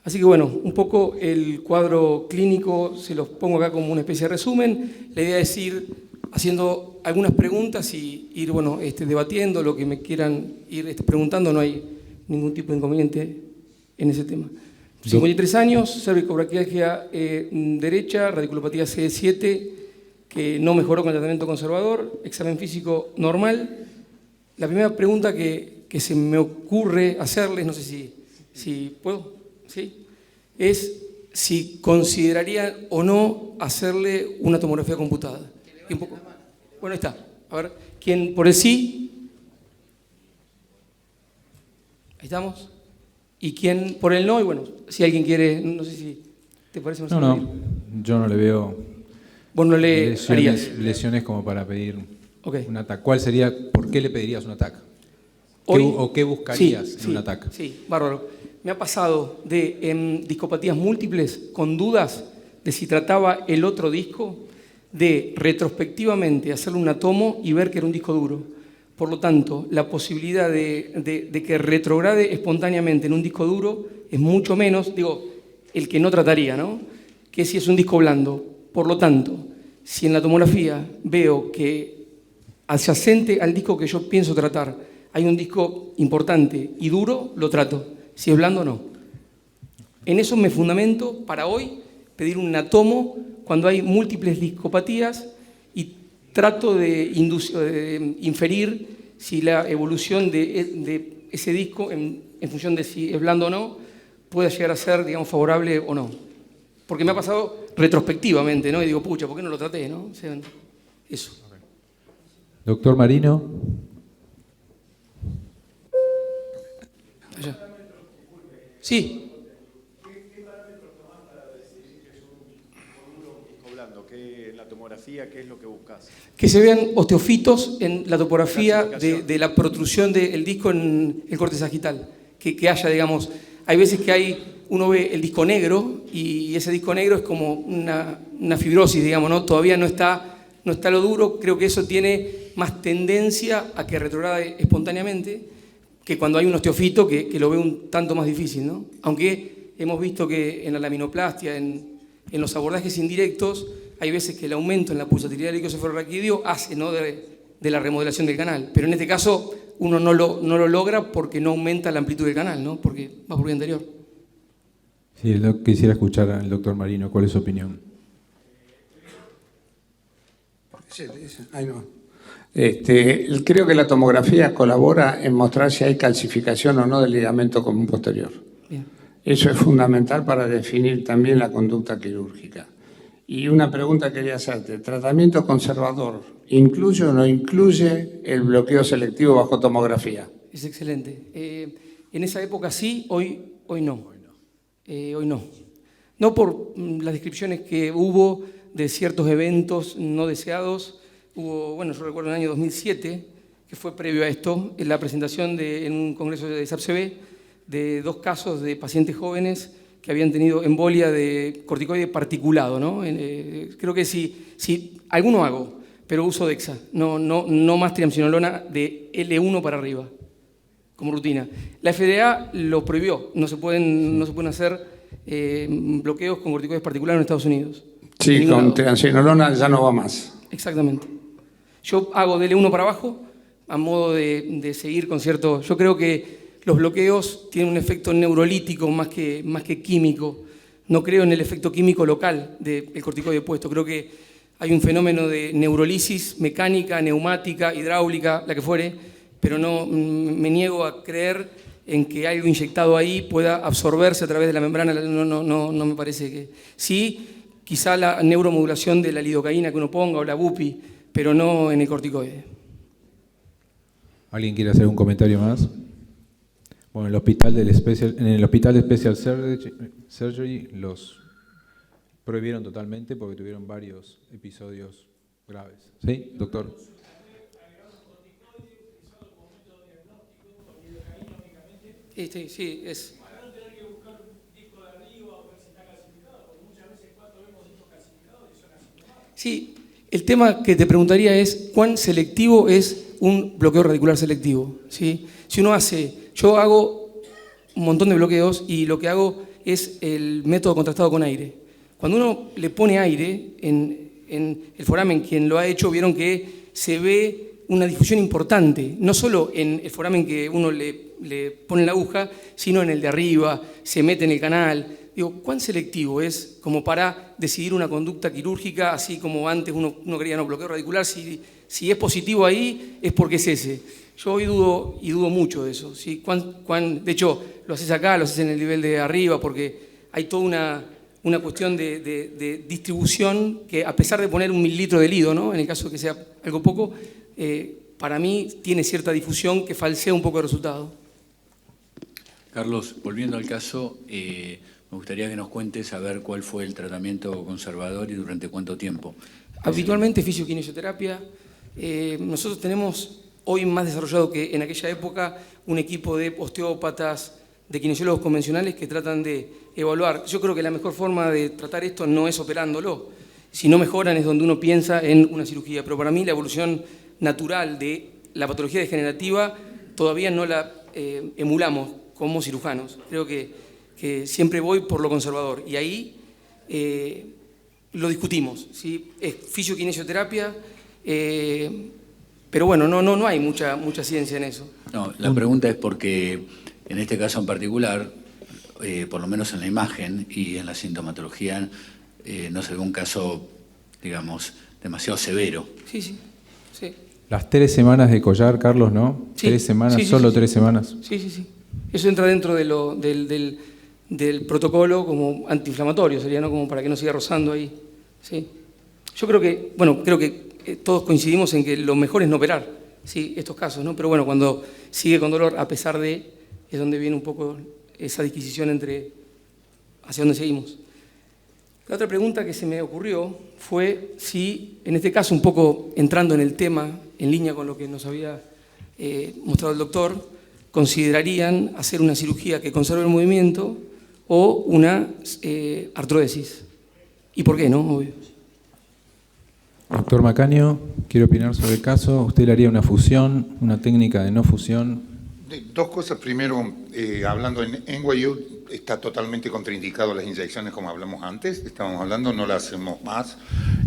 Así que bueno, un poco el cuadro clínico se los pongo acá como una especie de resumen. La idea es ir haciendo algunas preguntas y ir debatiendo lo que me quieran ir preguntando, no hay ningún tipo de inconveniente en ese tema. 53 años, cervicobraquialgia derecha, radiculopatía C7, que no mejoró con el tratamiento conservador, examen físico normal. La primera pregunta que se me ocurre hacerles, no sé si puedo, ¿sí? Es si considerarían o no hacerle una tomografía computada. Y un poco. Bueno, ahí está. A ver, ¿quién por el sí? Ahí estamos. ¿Y quién por el no? Y bueno, si alguien quiere, no sé si te parece más. No, yo no le veo vos no le harías lesiones como para pedir okay. un ataque. ¿Por qué le pedirías un ataque? ¿O qué buscarías en un ataque? Sí, bárbaro. Me ha pasado de discopatías múltiples con dudas de si trataba el otro disco, de retrospectivamente hacerle un tomo y ver que era un disco duro. Por lo tanto, la posibilidad de que retrograde espontáneamente en un disco duro es mucho menos, el que no trataría, ¿no? Que si es un disco blando. Por lo tanto, si en la tomografía veo que adyacente al disco que yo pienso tratar hay un disco importante y duro, lo trato. Si es blando, no. En eso me fundamento para hoy pedir un tomo cuando hay múltiples discopatías y trato de inferir si la evolución de ese disco, en función de si es blando o no, puede llegar a ser, favorable o no. Porque me ha pasado retrospectivamente, ¿no? Y digo, pucha, ¿por qué no lo traté, no? O sea, eso. Doctor Marino. Allá. Sí. ¿Qué parámetros tomás para decidir que es un disco duro o un disco blando? ¿En la tomografía qué es lo que buscas? Que se vean osteofitos en la topografía de la protrusión del disco en el corte sagital. Que haya, hay veces que uno ve el disco negro y ese disco negro es como una fibrosis, ¿no? Todavía no está lo duro. Creo que eso tiene más tendencia a que retrograde espontáneamente que cuando hay un osteofito que lo ve un tanto más difícil, ¿no? Aunque hemos visto que en la laminoplastia, en los abordajes indirectos, hay veces que el aumento en la pulsatilidad del líquido cefalorraquídeo hace, ¿no?, de la remodelación del canal. Pero en este caso uno no lo logra porque no aumenta la amplitud del canal, ¿no? Porque va por vía anterior. Sí, quisiera escuchar al doctor Marino. ¿Cuál es su opinión? Ahí no. Creo que la tomografía colabora en mostrar si hay calcificación o no del ligamento común posterior. Bien. Eso es fundamental para definir también la conducta quirúrgica. Y una pregunta quería hacerte. ¿Tratamiento conservador incluye o no incluye el bloqueo selectivo bajo tomografía? Es excelente. En esa época sí, hoy no. Hoy no. No por las descripciones que hubo de ciertos eventos no deseados. Hubo, yo recuerdo en el año 2007, que fue previo a esto, en la presentación en un congreso de SAPCB de 2 casos de pacientes jóvenes que habían tenido embolia de corticoide particulado, ¿no? Creo que si alguno hago, pero uso Dexa, no más triamcinolona de L1 para arriba, como rutina. La FDA lo prohibió, no se pueden hacer bloqueos con corticoides particulares en Estados Unidos. Sí, con triamcinolona ya no va más. Exactamente. Yo hago de L1 para abajo a modo de seguir con cierto... Yo creo que los bloqueos tienen un efecto neurolítico más que químico. No creo en el efecto químico local del corticoide puesto. Creo que hay un fenómeno de neurolisis mecánica, neumática, hidráulica, la que fuere, pero no me niego a creer en que algo inyectado ahí pueda absorberse a través de la membrana. No me parece que... Sí, quizá la neuromodulación de la lidocaína que uno ponga o la bupi, pero no en el corticoide. ¿Alguien quiere hacer un comentario más? Bueno, en el hospital de Special Surgery los prohibieron totalmente porque tuvieron varios episodios graves. ¿Sí, doctor? Sí, es... Sí, el tema que te preguntaría es cuán selectivo es un bloqueo radicular selectivo. ¿Sí? Si uno yo hago un montón de bloqueos y lo que hago es el método contrastado con aire. Cuando uno le pone aire en el foramen, quien lo ha hecho, vieron que se ve una difusión importante, no solo en el foramen que uno le pone la aguja, sino en el de arriba, se mete en el canal. Digo, ¿cuán selectivo es como para decidir una conducta quirúrgica, así como antes uno quería bloqueo radicular? Si es positivo ahí, es porque es ese. Yo hoy dudo mucho de eso. ¿Sí? De hecho, lo haces acá, lo haces en el nivel de arriba, porque hay toda una cuestión de distribución que, a pesar de poner 1 mililitro de lido, ¿no? En el caso de que sea algo poco, para mí tiene cierta difusión que falsea un poco el resultado. Carlos, volviendo al caso, me gustaría que nos cuentes a ver cuál fue el tratamiento conservador y durante cuánto tiempo. Habitualmente fisioquinesioterapia. Nosotros tenemos hoy más desarrollado que en aquella época un equipo de osteópatas, de kinesiólogos convencionales que tratan de evaluar. Yo creo que la mejor forma de tratar esto no es operándolo. Si no mejoran es donde uno piensa en una cirugía. Pero para mí la evolución natural de la patología degenerativa todavía no la emulamos como cirujanos. Creo que siempre voy por lo conservador. Y ahí lo discutimos. ¿Sí? Es fisioquinesioterapia, pero bueno, no hay mucha ciencia en eso. No, la pregunta es porque en este caso en particular, por lo menos en la imagen y en la sintomatología, no se ve un caso, digamos, demasiado severo. Sí. Las 3 semanas de collar, Carlos, ¿no? Sí. 3 semanas, Sí. 3 semanas. Sí. Eso entra dentro de del protocolo como antiinflamatorio, sería, ¿no? Como para que no siga rozando ahí. Sí. Yo creo que todos coincidimos en que lo mejor es no operar, ¿sí? Estos casos, ¿no? Pero bueno, cuando sigue con dolor, a pesar de, es donde viene un poco esa disquisición entre hacia dónde seguimos. La otra pregunta que se me ocurrió fue si, en este caso, un poco entrando en el tema, en línea con lo que nos había mostrado el doctor, considerarían hacer una cirugía que conserve el movimiento o una artrodesis. ¿Y por qué no? Obvio. Doctor Macaño, quiero opinar sobre el caso. ¿Usted le haría una fusión, una técnica de no fusión? Dos cosas. Primero, hablando en NYU, está totalmente contraindicado las inyecciones como hablamos antes. Estábamos hablando, no las hacemos más.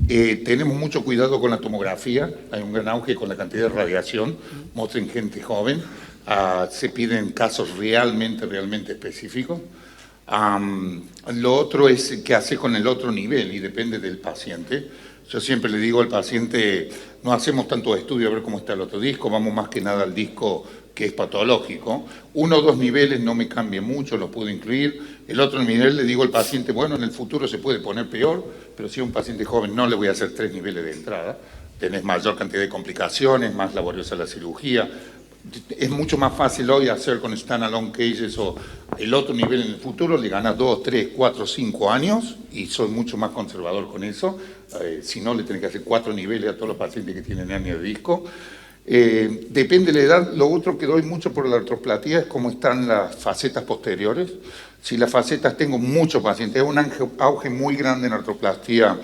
Tenemos mucho cuidado con la tomografía. Hay un gran auge con la cantidad de radiación. Muestren gente joven. Se piden casos realmente específicos. Lo otro es qué hace con el otro nivel y depende del paciente. Yo siempre le digo al paciente, no hacemos tanto estudio a ver cómo está el otro disco, vamos más que nada al disco que es patológico. 1 o 2 niveles no me cambia mucho, los puedo incluir. El otro nivel le digo al paciente, bueno, en el futuro se puede poner peor, pero si es un paciente joven no le voy a hacer 3 niveles de entrada. Tenés mayor cantidad de complicaciones, más laboriosa la cirugía. Es mucho más fácil hoy hacer con standalone cases o el otro nivel en el futuro, le ganas 2, 3, 4, 5 años y soy mucho más conservador con eso. Si no, le tenés que hacer 4 niveles a todos los pacientes que tienen hernia de disco. Depende de la edad. Lo otro que doy mucho por la artroplastia es cómo están las facetas posteriores. Si las facetas, tengo muchos pacientes, hay un auge muy grande en artroplastia,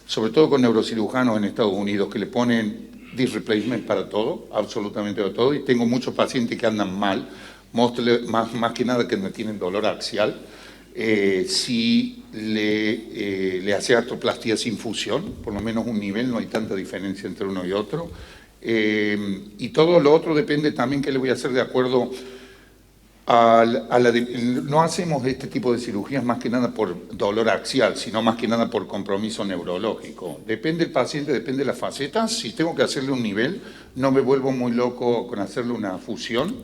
sobre todo con neurocirujanos en Estados Unidos que le ponen disc replacement para todo, absolutamente para todo, y tengo muchos pacientes que andan mal, más que nada que no tienen dolor axial. Si le hace artroplastia sin fusión, por lo menos un nivel, no hay tanta diferencia entre uno y otro. Y todo lo otro depende también qué le voy a hacer de acuerdo no hacemos este tipo de cirugías más que nada por dolor axial, sino más que nada por compromiso neurológico. Depende del paciente, depende de las facetas. Si tengo que hacerle un nivel, no me vuelvo muy loco con hacerle una fusión.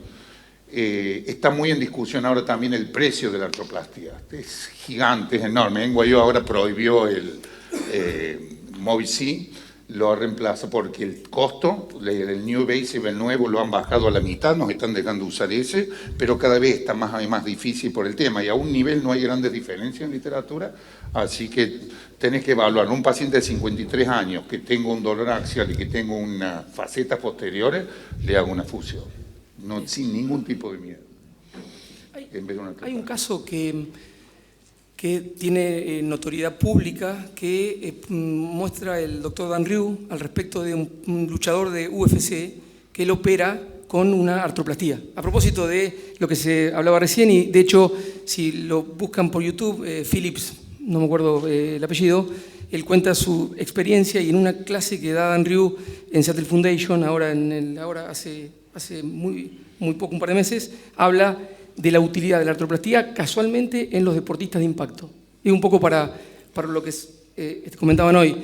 Está muy en discusión ahora también el precio de la artroplastia. Es gigante, es enorme. NYU ahora prohibió el Mobi-C. lo reemplaza porque el costo, el New Basic, el nuevo, lo han bajado a la mitad, nos están dejando usar ese, pero cada vez está más difícil por el tema y a un nivel no hay grandes diferencias en literatura, así que tenés que evaluar un paciente de 53 años que tenga un dolor axial y que tenga unas facetas posteriores, le hago una fusión, no, sin ningún tipo de miedo. Hay un caso que tiene notoriedad pública que muestra el doctor Dan Ryu al respecto de un luchador de UFC que él opera con una artroplastía. A propósito de lo que se hablaba recién, y de hecho, si lo buscan por YouTube, Phillips, no me acuerdo el apellido, él cuenta su experiencia y en una clase que da Dan Ryu en Seattle Foundation, ahora hace muy poco, un par de meses, habla de la utilidad de la artroplastía casualmente en los deportistas de impacto. Y un poco para lo que comentaban hoy.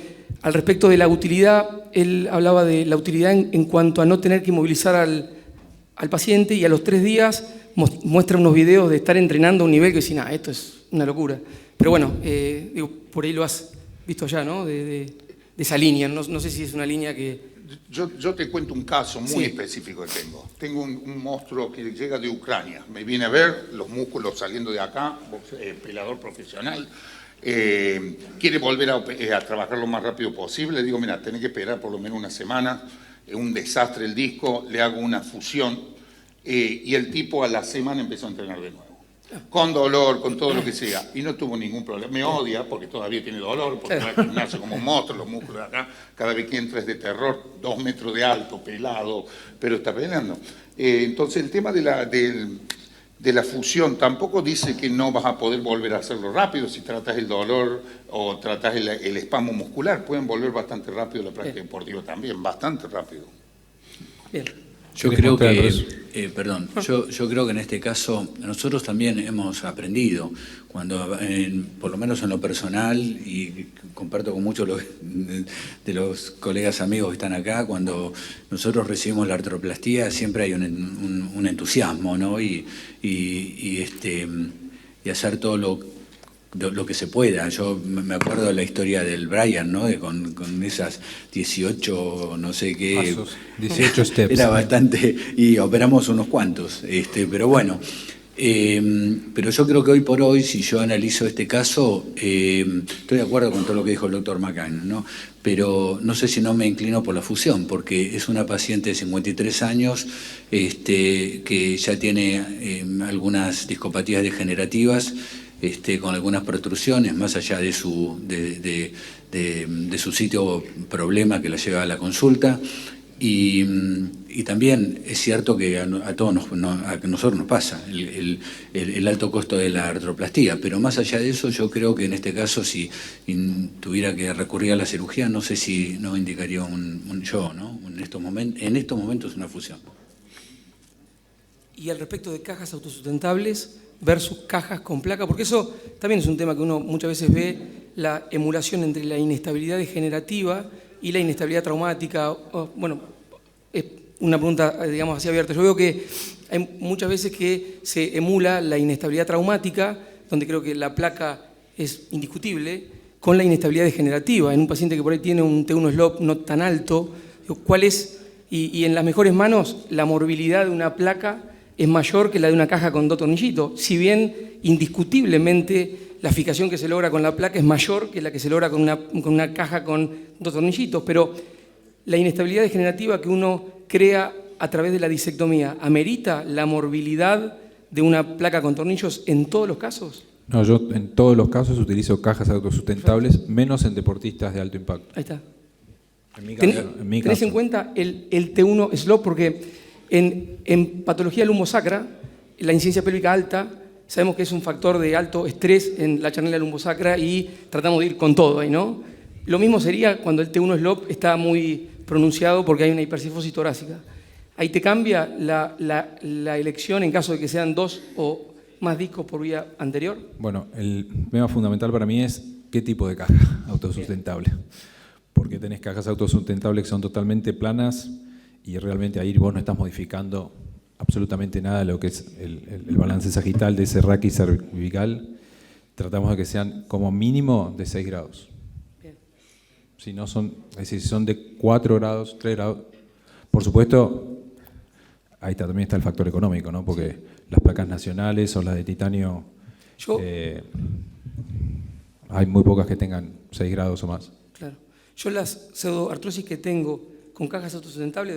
Al respecto de la utilidad, él hablaba de la utilidad en cuanto a no tener que movilizar al paciente y a los 3 días muestra unos videos de estar entrenando a un nivel que decía, esto es una locura. Pero bueno, digo, por ahí lo has visto allá, ¿no? De esa línea. No sé si es una línea que... Yo te cuento un caso muy específico que tengo. Tengo un monstruo que llega de Ucrania. Me viene a ver, los músculos saliendo de acá, peleador profesional. Quiere volver a trabajar lo más rápido posible. Le digo, mira, tenés que esperar por lo menos una semana. Es un desastre el disco. Le hago una fusión. Y el tipo a la semana empezó a entrenar de nuevo. Con dolor, con todo lo que sea, y no tuvo ningún problema. Me odia porque todavía tiene dolor, porque va al gimnasio como un monstruo, los músculos de acá, cada vez que entra es de terror, 2 metros de alto, pelado, pero está peleando. Entonces el tema de la fusión tampoco dice que no vas a poder volver a hacerlo rápido si tratas el dolor o tratas el espasmo muscular, pueden volver bastante rápido la práctica deportiva también, bastante rápido. Bien. Yo creo que, yo creo que en este caso nosotros también hemos aprendido, cuando, por lo menos en lo personal, y comparto con muchos de los colegas amigos que están acá, cuando nosotros recibimos la artroplastía siempre hay un entusiasmo, ¿no? Y hacer todo lo que se pueda. Yo me acuerdo de la historia del Brian, ¿no? Con esas 18, no sé qué... Pasos, 18 steps. Era bastante... Y operamos unos cuantos, pero bueno. Pero yo creo que hoy por hoy, si yo analizo este caso, estoy de acuerdo con todo lo que dijo el doctor McCann, ¿no? Pero no sé si no me inclino por la fusión, porque es una paciente de 53 años que ya tiene algunas discopatías degenerativas, con algunas protrusiones, más allá de su sitio problema que la lleva a la consulta. Y también es cierto que a nosotros nos pasa el alto costo de la artroplastía, pero más allá de eso, yo creo que en este caso, si tuviera que recurrir a la cirugía, no sé si no indicaría ¿no? En estos momentos una fusión. Y al respecto de cajas autosustentables versus cajas con placa, porque eso también es un tema que uno muchas veces ve, la emulación entre la inestabilidad degenerativa y la inestabilidad traumática. Bueno, es una pregunta, digamos, así abierta. Yo veo que hay muchas veces que se emula la inestabilidad traumática, donde creo que la placa es indiscutible, con la inestabilidad degenerativa. En un paciente que por ahí tiene un T1 slope no tan alto, ¿cuál es? Y en las mejores manos, la morbilidad de una placa es mayor que la de una caja con 2 tornillitos, si bien indiscutiblemente la fijación que se logra con la placa es mayor que la que se logra con una caja con 2 tornillitos, pero la inestabilidad degenerativa que uno crea a través de la disectomía, ¿amerita la morbilidad de una placa con tornillos en todos los casos? No, yo en todos los casos utilizo cajas autosustentables, menos en deportistas de alto impacto. Ahí está. En mi caso. ¿Tenés en cuenta el T1 slope? Porque en patología lumbosacra, la incidencia pélvica alta, sabemos que es un factor de alto estrés en la chanela lumbosacra y tratamos de ir con todo ahí, ¿no? Lo mismo sería cuando el T1 slope está muy pronunciado porque hay una hipercifosis torácica. Ahí te cambia la elección en caso de que sean 2 o más discos por vía anterior. Bueno, el tema fundamental para mí es qué tipo de caja autosustentable. Porque tenés cajas autosustentables que son totalmente planas y realmente ahí vos no estás modificando absolutamente nada de lo que es el balance sagital de ese raquis cervical. Tratamos de que sean como mínimo de 6 grados. Bien. Si no son, es decir, si son de 4 grados, 3 grados, por supuesto, también está el factor económico, ¿no? Porque las placas nacionales o las de titanio, hay muy pocas que tengan 6 grados o más. Claro. Yo las pseudoartrosis que tengo con cajas autosustentables,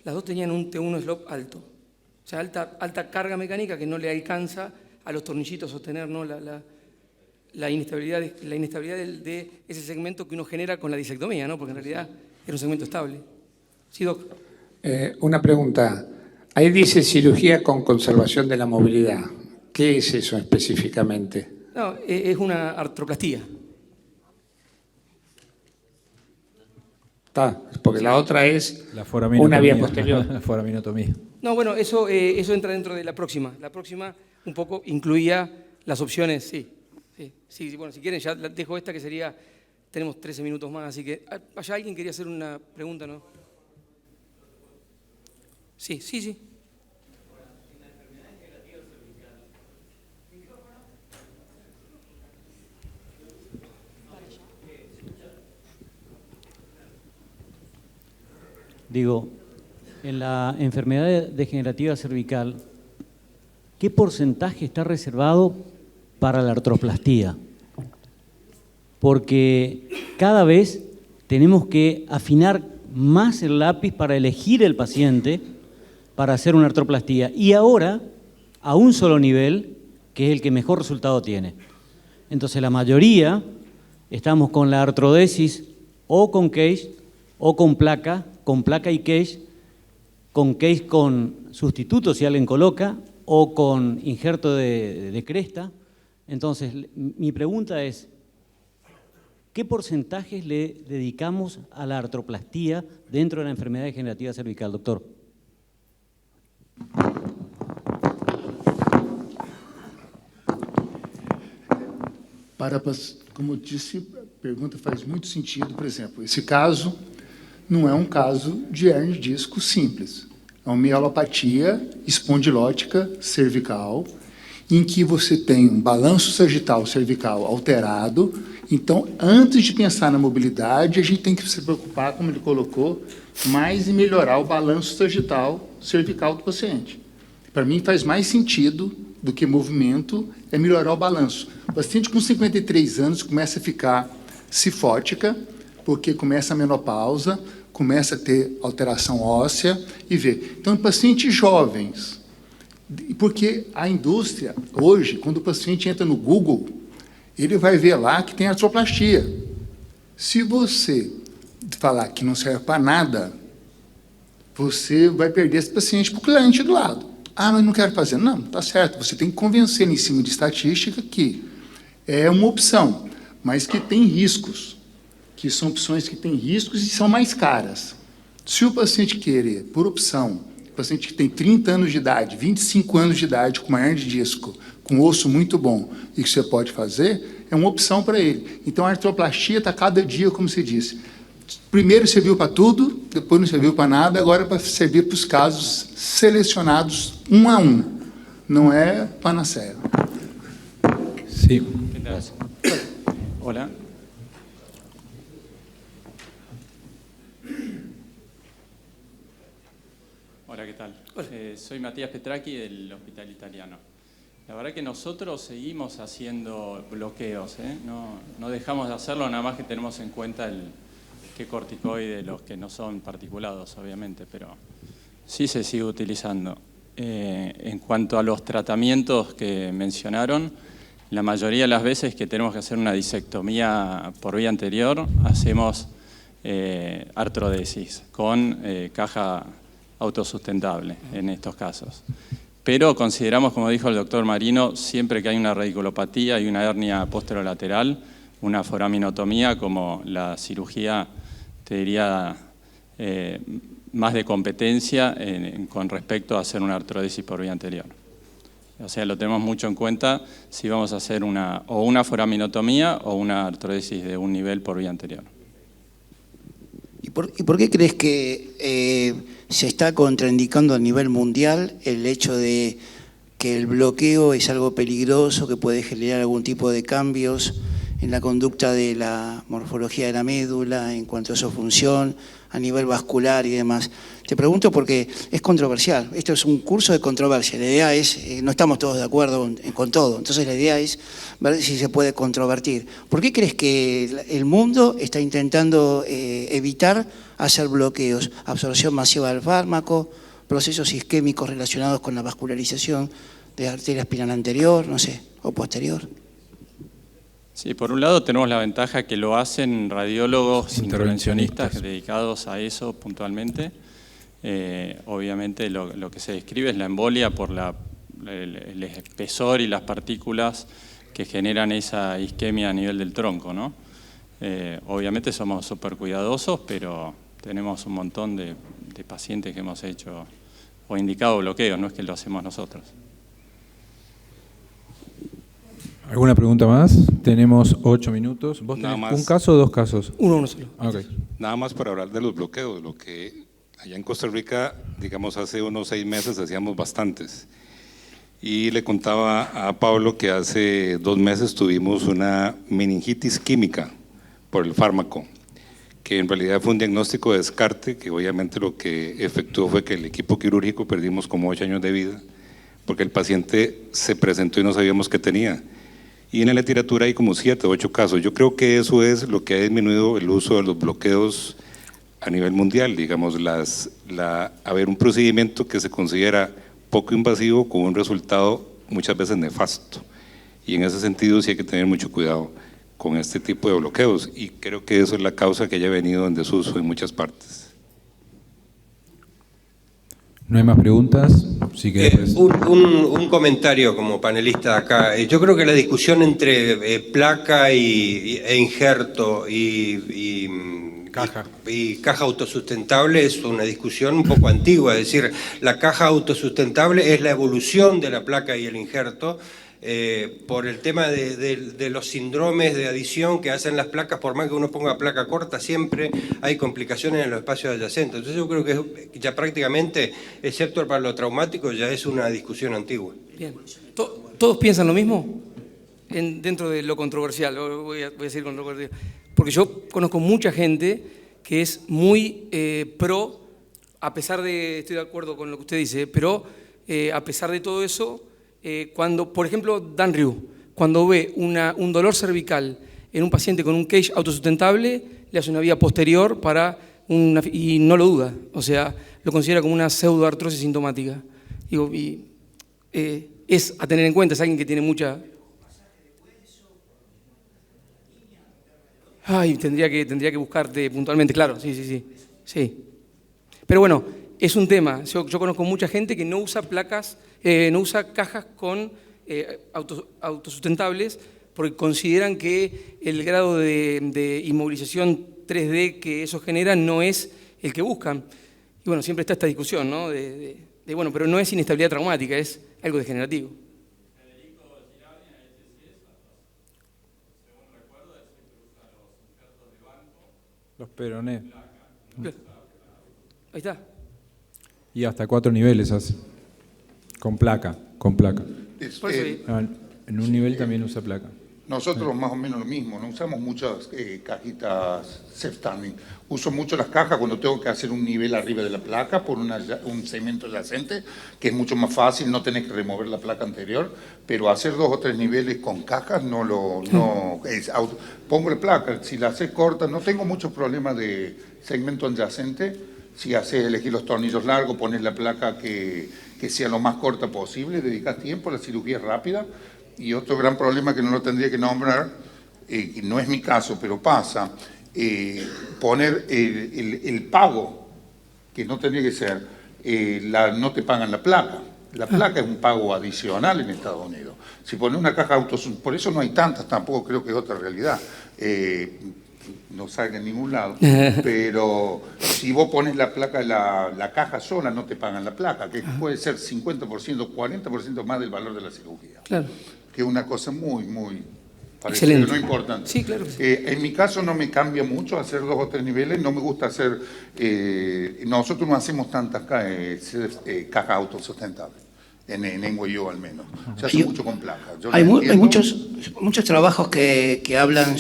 las dos tenían un T1 slope alto. O sea, alta carga mecánica que no le alcanza a los tornillitos sostener, ¿no? la inestabilidad de ese segmento que uno genera con la disectomía, ¿no? Porque en realidad era un segmento estable. Sí, Doc. Una pregunta. Ahí dice cirugía con conservación de la movilidad. ¿Qué es eso específicamente? No, es una artroplastía. Está, porque la otra es la una vía posterior. La foraminotomía. No, bueno, eso entra dentro de la próxima. La próxima un poco incluía las opciones, sí. Bueno, si quieren ya dejo esta que sería, tenemos 13 minutos más, así que allá alguien quería hacer una pregunta, ¿no? Sí. Digo, en la enfermedad degenerativa cervical, ¿qué porcentaje está reservado para la artroplastía? Porque cada vez tenemos que afinar más el lápiz para elegir el paciente para hacer una artroplastía. Y ahora, a un solo nivel, que es el que mejor resultado tiene. Entonces, la mayoría estamos con la artrodesis o con cage o con placa y cage, con cage con sustituto si alguien coloca, o con injerto de cresta. Entonces, mi pregunta es, ¿qué porcentajes le dedicamos a la artroplastía dentro de la enfermedad degenerativa cervical, doctor? Como disse, a pergunta faz muito sentido. Por exemplo, esse caso não é um caso de hernia de disco simples. É uma mielopatia espondilótica cervical, em que você tem um balanço sagital cervical alterado. Então, antes de pensar na mobilidade, a gente tem que se preocupar, como ele colocou, mais em melhorar o balanço sagital cervical do paciente. Para mim, faz mais sentido do que movimento, é melhorar o balanço. O paciente com 53 anos começa a ficar cifótica, porque começa a menopausa, começa a ter alteração óssea e vê. Então, pacientes jovens, porque a indústria, hoje, quando o paciente entra no Google, ele vai ver lá que tem artroplastia. Se você falar que não serve para nada, você vai perder esse paciente para o cliente do lado. Ah, mas não quero fazer. Não, tá certo. Você tem que convencer em cima de estatística que é uma opção, mas que tem riscos, que são opções que têm riscos e são mais caras. Se o paciente querer, por opção, o paciente que tem 30 anos de idade, 25 anos de idade, com uma hernia de disco, com osso muito bom, e que você pode fazer, é uma opção para ele. Então, a artroplastia está cada dia, como se disse. Primeiro serviu para tudo, depois não serviu para nada, agora é para servir para os casos selecionados um a um. Não é panaceia. Sí. Hola. Hola, ¿qué tal? Soy Matías Petracchi del Hospital Italiano. La verdad que nosotros seguimos haciendo bloqueos, ¿eh? No dejamos de hacerlo, nada más que tenemos en cuenta qué corticoide, los que no son particulados, obviamente, pero sí se sigue utilizando. En cuanto a los tratamientos que mencionaron, la mayoría de las veces que tenemos que hacer una disectomía por vía anterior, hacemos artrodesis con caja autosustentable en estos casos. Pero consideramos, como dijo el doctor Marino, siempre que hay una radiculopatía y una hernia posterolateral, una foraminotomía como la cirugía, te diría, más de competencia con respecto a hacer una artrodesis por vía anterior. O sea, lo tenemos mucho en cuenta si vamos a hacer una foraminotomía o una artrodesis de un nivel por vía anterior. ¿Y por qué crees que se está contraindicando a nivel mundial el hecho de que el bloqueo es algo peligroso, que puede generar algún tipo de cambios en la conducta de la morfología de la médula, en cuanto a su función, a nivel vascular y demás. Te pregunto porque es controversial. Esto es un curso de controversia. La idea es, no estamos todos de acuerdo con todo, entonces la idea es ver si se puede controvertir. ¿Por qué crees que el mundo está intentando evitar hacer bloqueos? Absorción masiva del fármaco, procesos isquémicos relacionados con la vascularización de arteria espinal anterior, no sé, o posterior. Sí, por un lado tenemos la ventaja que lo hacen radiólogos intervencionistas dedicados a eso puntualmente. Obviamente lo que se describe es la embolia por el espesor y las partículas que generan esa isquemia a nivel del tronco, ¿no? Obviamente somos súper cuidadosos, pero tenemos un montón de pacientes que hemos hecho o indicado bloqueos, no es que lo hacemos nosotros. ¿Alguna pregunta más? Tenemos 8 minutos. ¿Vos Nada tenés más. un caso o 2 casos? Uno solo. Okay. Nada más para hablar de los bloqueos, lo que allá en Costa Rica, digamos, hace unos 6 meses hacíamos bastantes. Y le contaba a Pablo que hace 2 meses tuvimos una meningitis química por el fármaco, que en realidad fue un diagnóstico de descarte, que obviamente lo que efectuó fue que el equipo quirúrgico perdimos como 8 años de vida, porque el paciente se presentó y no sabíamos qué tenía. Y en la literatura hay como 7 o 8 casos. Yo creo que eso es lo que ha disminuido el uso de los bloqueos a nivel mundial, digamos, haber un procedimiento que se considera poco invasivo con un resultado muchas veces nefasto. Y en ese sentido sí hay que tener mucho cuidado con este tipo de bloqueos, y creo que eso es la causa que haya venido en desuso en muchas partes. ¿No hay más preguntas? Sí que un comentario como panelista acá. Yo creo que la discusión entre placa e injerto y caja autosustentable es una discusión un poco antigua. Es decir, la caja autosustentable es la evolución de la placa y el injerto, por el tema de los síndromes de adición que hacen las placas. Por más que uno ponga placa corta, siempre hay complicaciones en los espacios adyacentes. Entonces yo creo que ya prácticamente, excepto para lo traumático, ya es una discusión antigua. Bien. ¿Todos piensan lo mismo? Dentro de lo controversial, voy a decir controversial. Porque yo conozco mucha gente que es muy pro, a pesar de, estoy de acuerdo con lo que usted dice, pero a pesar de todo eso, cuando, por ejemplo, Dan Ryu, cuando ve un dolor cervical en un paciente con un cage autosustentable, le hace una vía posterior y no lo duda, o sea, lo considera como una pseudoartrosis sintomática. Digo, es a tener en cuenta, es alguien que tiene mucha... Ay, tendría que buscarte puntualmente, claro, sí. Pero bueno, es un tema. Yo conozco mucha gente que no usa placas, no usa cajas con autosustentables porque consideran que el grado de inmovilización 3D que eso genera no es el que buscan. Y bueno, siempre está esta discusión, ¿no? Bueno, pero no es inestabilidad traumática, es algo degenerativo. Los peronés. Ahí está. Y hasta 4 niveles hace. Con placa. En un nivel también usa placa. Nosotros más o menos lo mismo, no usamos muchas cajitas self-standing. Uso mucho las cajas cuando tengo que hacer un nivel arriba de la placa por un segmento adyacente, que es mucho más fácil, no tenés que remover la placa anterior, pero hacer 2 o 3 niveles con cajas pongo la placa, si la haces corta, no tengo muchos problemas de segmento adyacente. Si haces, elegir los tornillos largos, pones la placa que sea lo más corta posible, dedicas tiempo, la cirugía es rápida. Y otro gran problema que no lo tendría que nombrar, que no es mi caso, pero pasa, poner el pago, que no tendría que ser, no te pagan la placa. La placa es un pago adicional en Estados Unidos. Si pones una caja por eso no hay tantas, tampoco creo que es otra realidad. No salga en ningún lado, pero si vos pones la placa, la caja sola, no te pagan la placa, que puede ser 50%, 40% más del valor de la cirugía. Claro. Que es una cosa muy parecida, no importante. Sí, claro. En mi caso no me cambia mucho hacer 2 o 3 niveles, no me gusta hacer, nosotros no hacemos tantas cajas autosustentables. en NYU al menos. Se hace mucho con placa. Yo Hay lo entiendo. muchos trabajos que hablan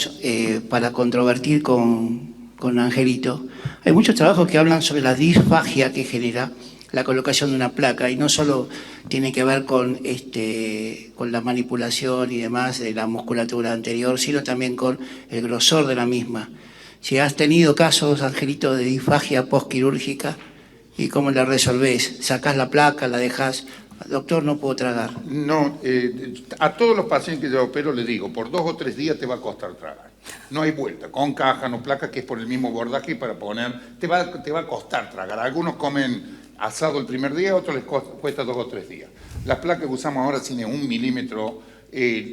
para controvertir con Angelito. Hay muchos trabajos que hablan sobre la disfagia que genera la colocación de una placa, y no solo tiene que ver con la manipulación y demás de la musculatura anterior, sino también con el grosor de la misma. Si has tenido casos, Angelito, de disfagia postquirúrgica, ¿y cómo la resolvés? ¿Sacás la placa, la dejás? Doctor, no puedo tragar. No, a todos los pacientes que yo opero les digo, por 2 o 3 días te va a costar tragar. No hay vuelta, con caja, no placa, que es por el mismo bordaje para poner, te va a costar tragar. Algunos comen asado el primer día, otros les cuesta 2 o 3 días. Las placas que usamos ahora tienen 1 milímetro.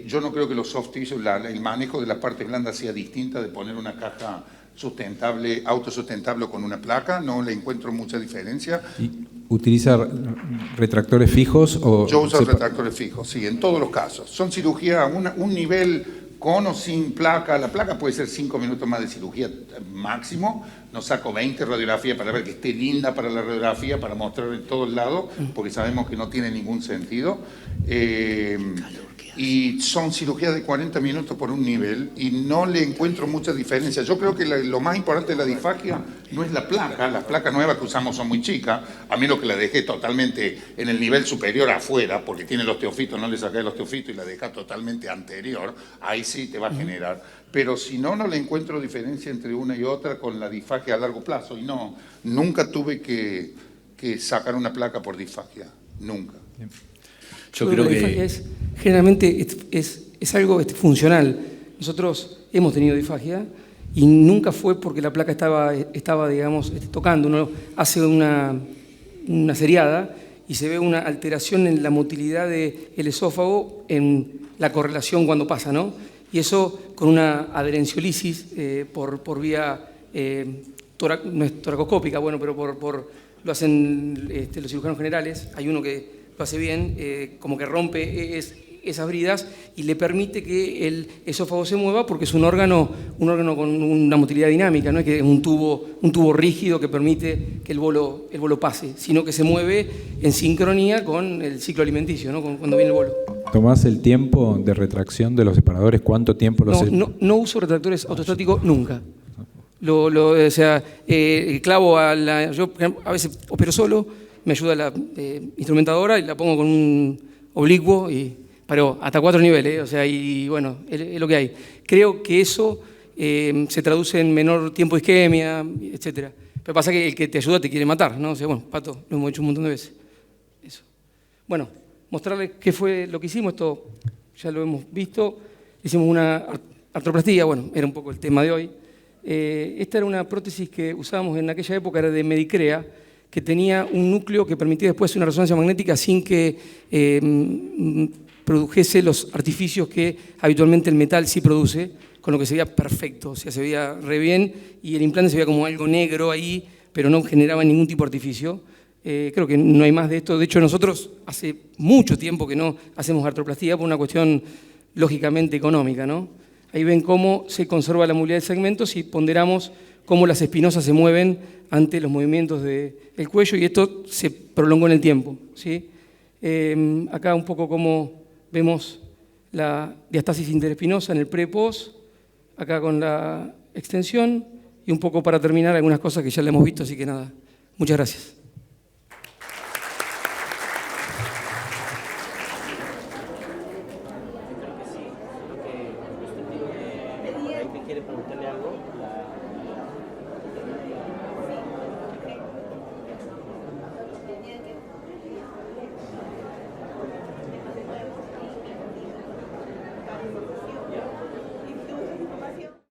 Yo no creo que los soft tissue, el manejo de las partes blandas sea distinta de poner una caja sustentable, autosustentable con una placa. No le encuentro mucha diferencia. ¿Utiliza retractores fijos o...? Yo uso retractores fijos, sí, en todos los casos. Son cirugías, un nivel con o sin placa. La placa puede ser 5 minutos más de cirugía máximo. No saco 20 radiografías para ver que esté linda para la radiografía, para mostrar en todos lados, porque sabemos que no tiene ningún sentido. Y son cirugías de 40 minutos por un nivel y no le encuentro mucha diferencia. Yo creo que lo más importante de la disfagia no es la placa. Las placas nuevas que usamos son muy chicas. A mí lo que la dejé totalmente en el nivel superior afuera, porque tiene el osteofito, no le saqué el osteofito y la dejé totalmente anterior, ahí sí te va a generar. Pero si no, no le encuentro diferencia entre una y otra con la disfagia a largo plazo. Y no, nunca tuve que sacar una placa por disfagia, nunca. Yo creo que la disfagia generalmente es algo funcional. Nosotros hemos tenido disfagia y nunca fue porque la placa estaba digamos, tocando. Uno hace una seriada y se ve una alteración en la motilidad del esófago en la correlación cuando pasa, ¿no? Y eso con una adherenciolisis por vía no es toracoscópica, bueno, pero lo hacen los cirujanos generales. Hay uno que lo hace bien, como que rompe esas bridas y le permite que el esófago se mueva, porque es un órgano con una motilidad dinámica, no es que es un tubo rígido que permite que el bolo pase, sino que se mueve en sincronía con el ciclo alimenticio, ¿no? Cuando viene el bolo. ¿Tomás el tiempo de retracción de los separadores? ¿Cuánto tiempo lo haces? No uso retractores autoestáticos nunca. O sea, clavo yo a veces opero solo, me ayuda la instrumentadora y la pongo con un oblicuo, pero hasta 4 niveles, o sea, y bueno, es lo que hay. Creo que eso se traduce en menor tiempo de isquemia, etcétera. Pero pasa que el que te ayuda te quiere matar, ¿no? O sea, bueno, Pato, lo hemos hecho un montón de veces. Eso. Bueno, mostrarles qué fue lo que hicimos, esto ya lo hemos visto. Hicimos una artroplastía, bueno, era un poco el tema de hoy. Esta era una prótesis que usábamos en aquella época, era de Medicrea, que tenía un núcleo que permitía después una resonancia magnética sin que produjese los artificios que habitualmente el metal sí produce, con lo que se veía perfecto, o sea, se veía re bien y el implante se veía como algo negro ahí, pero no generaba ningún tipo de artificio. Creo que no hay más de esto. De hecho, nosotros hace mucho tiempo que no hacemos artroplastía por una cuestión lógicamente económica, ¿no? Ahí ven cómo se conserva la movilidad de segmentos y ponderamos cómo las espinosas se mueven ante los movimientos del cuello, y esto se prolongó en el tiempo, ¿sí? Acá un poco cómo vemos la diastasis interespinosa en el pre-post, acá con la extensión, y un poco para terminar algunas cosas que ya le hemos visto, así que nada, muchas gracias.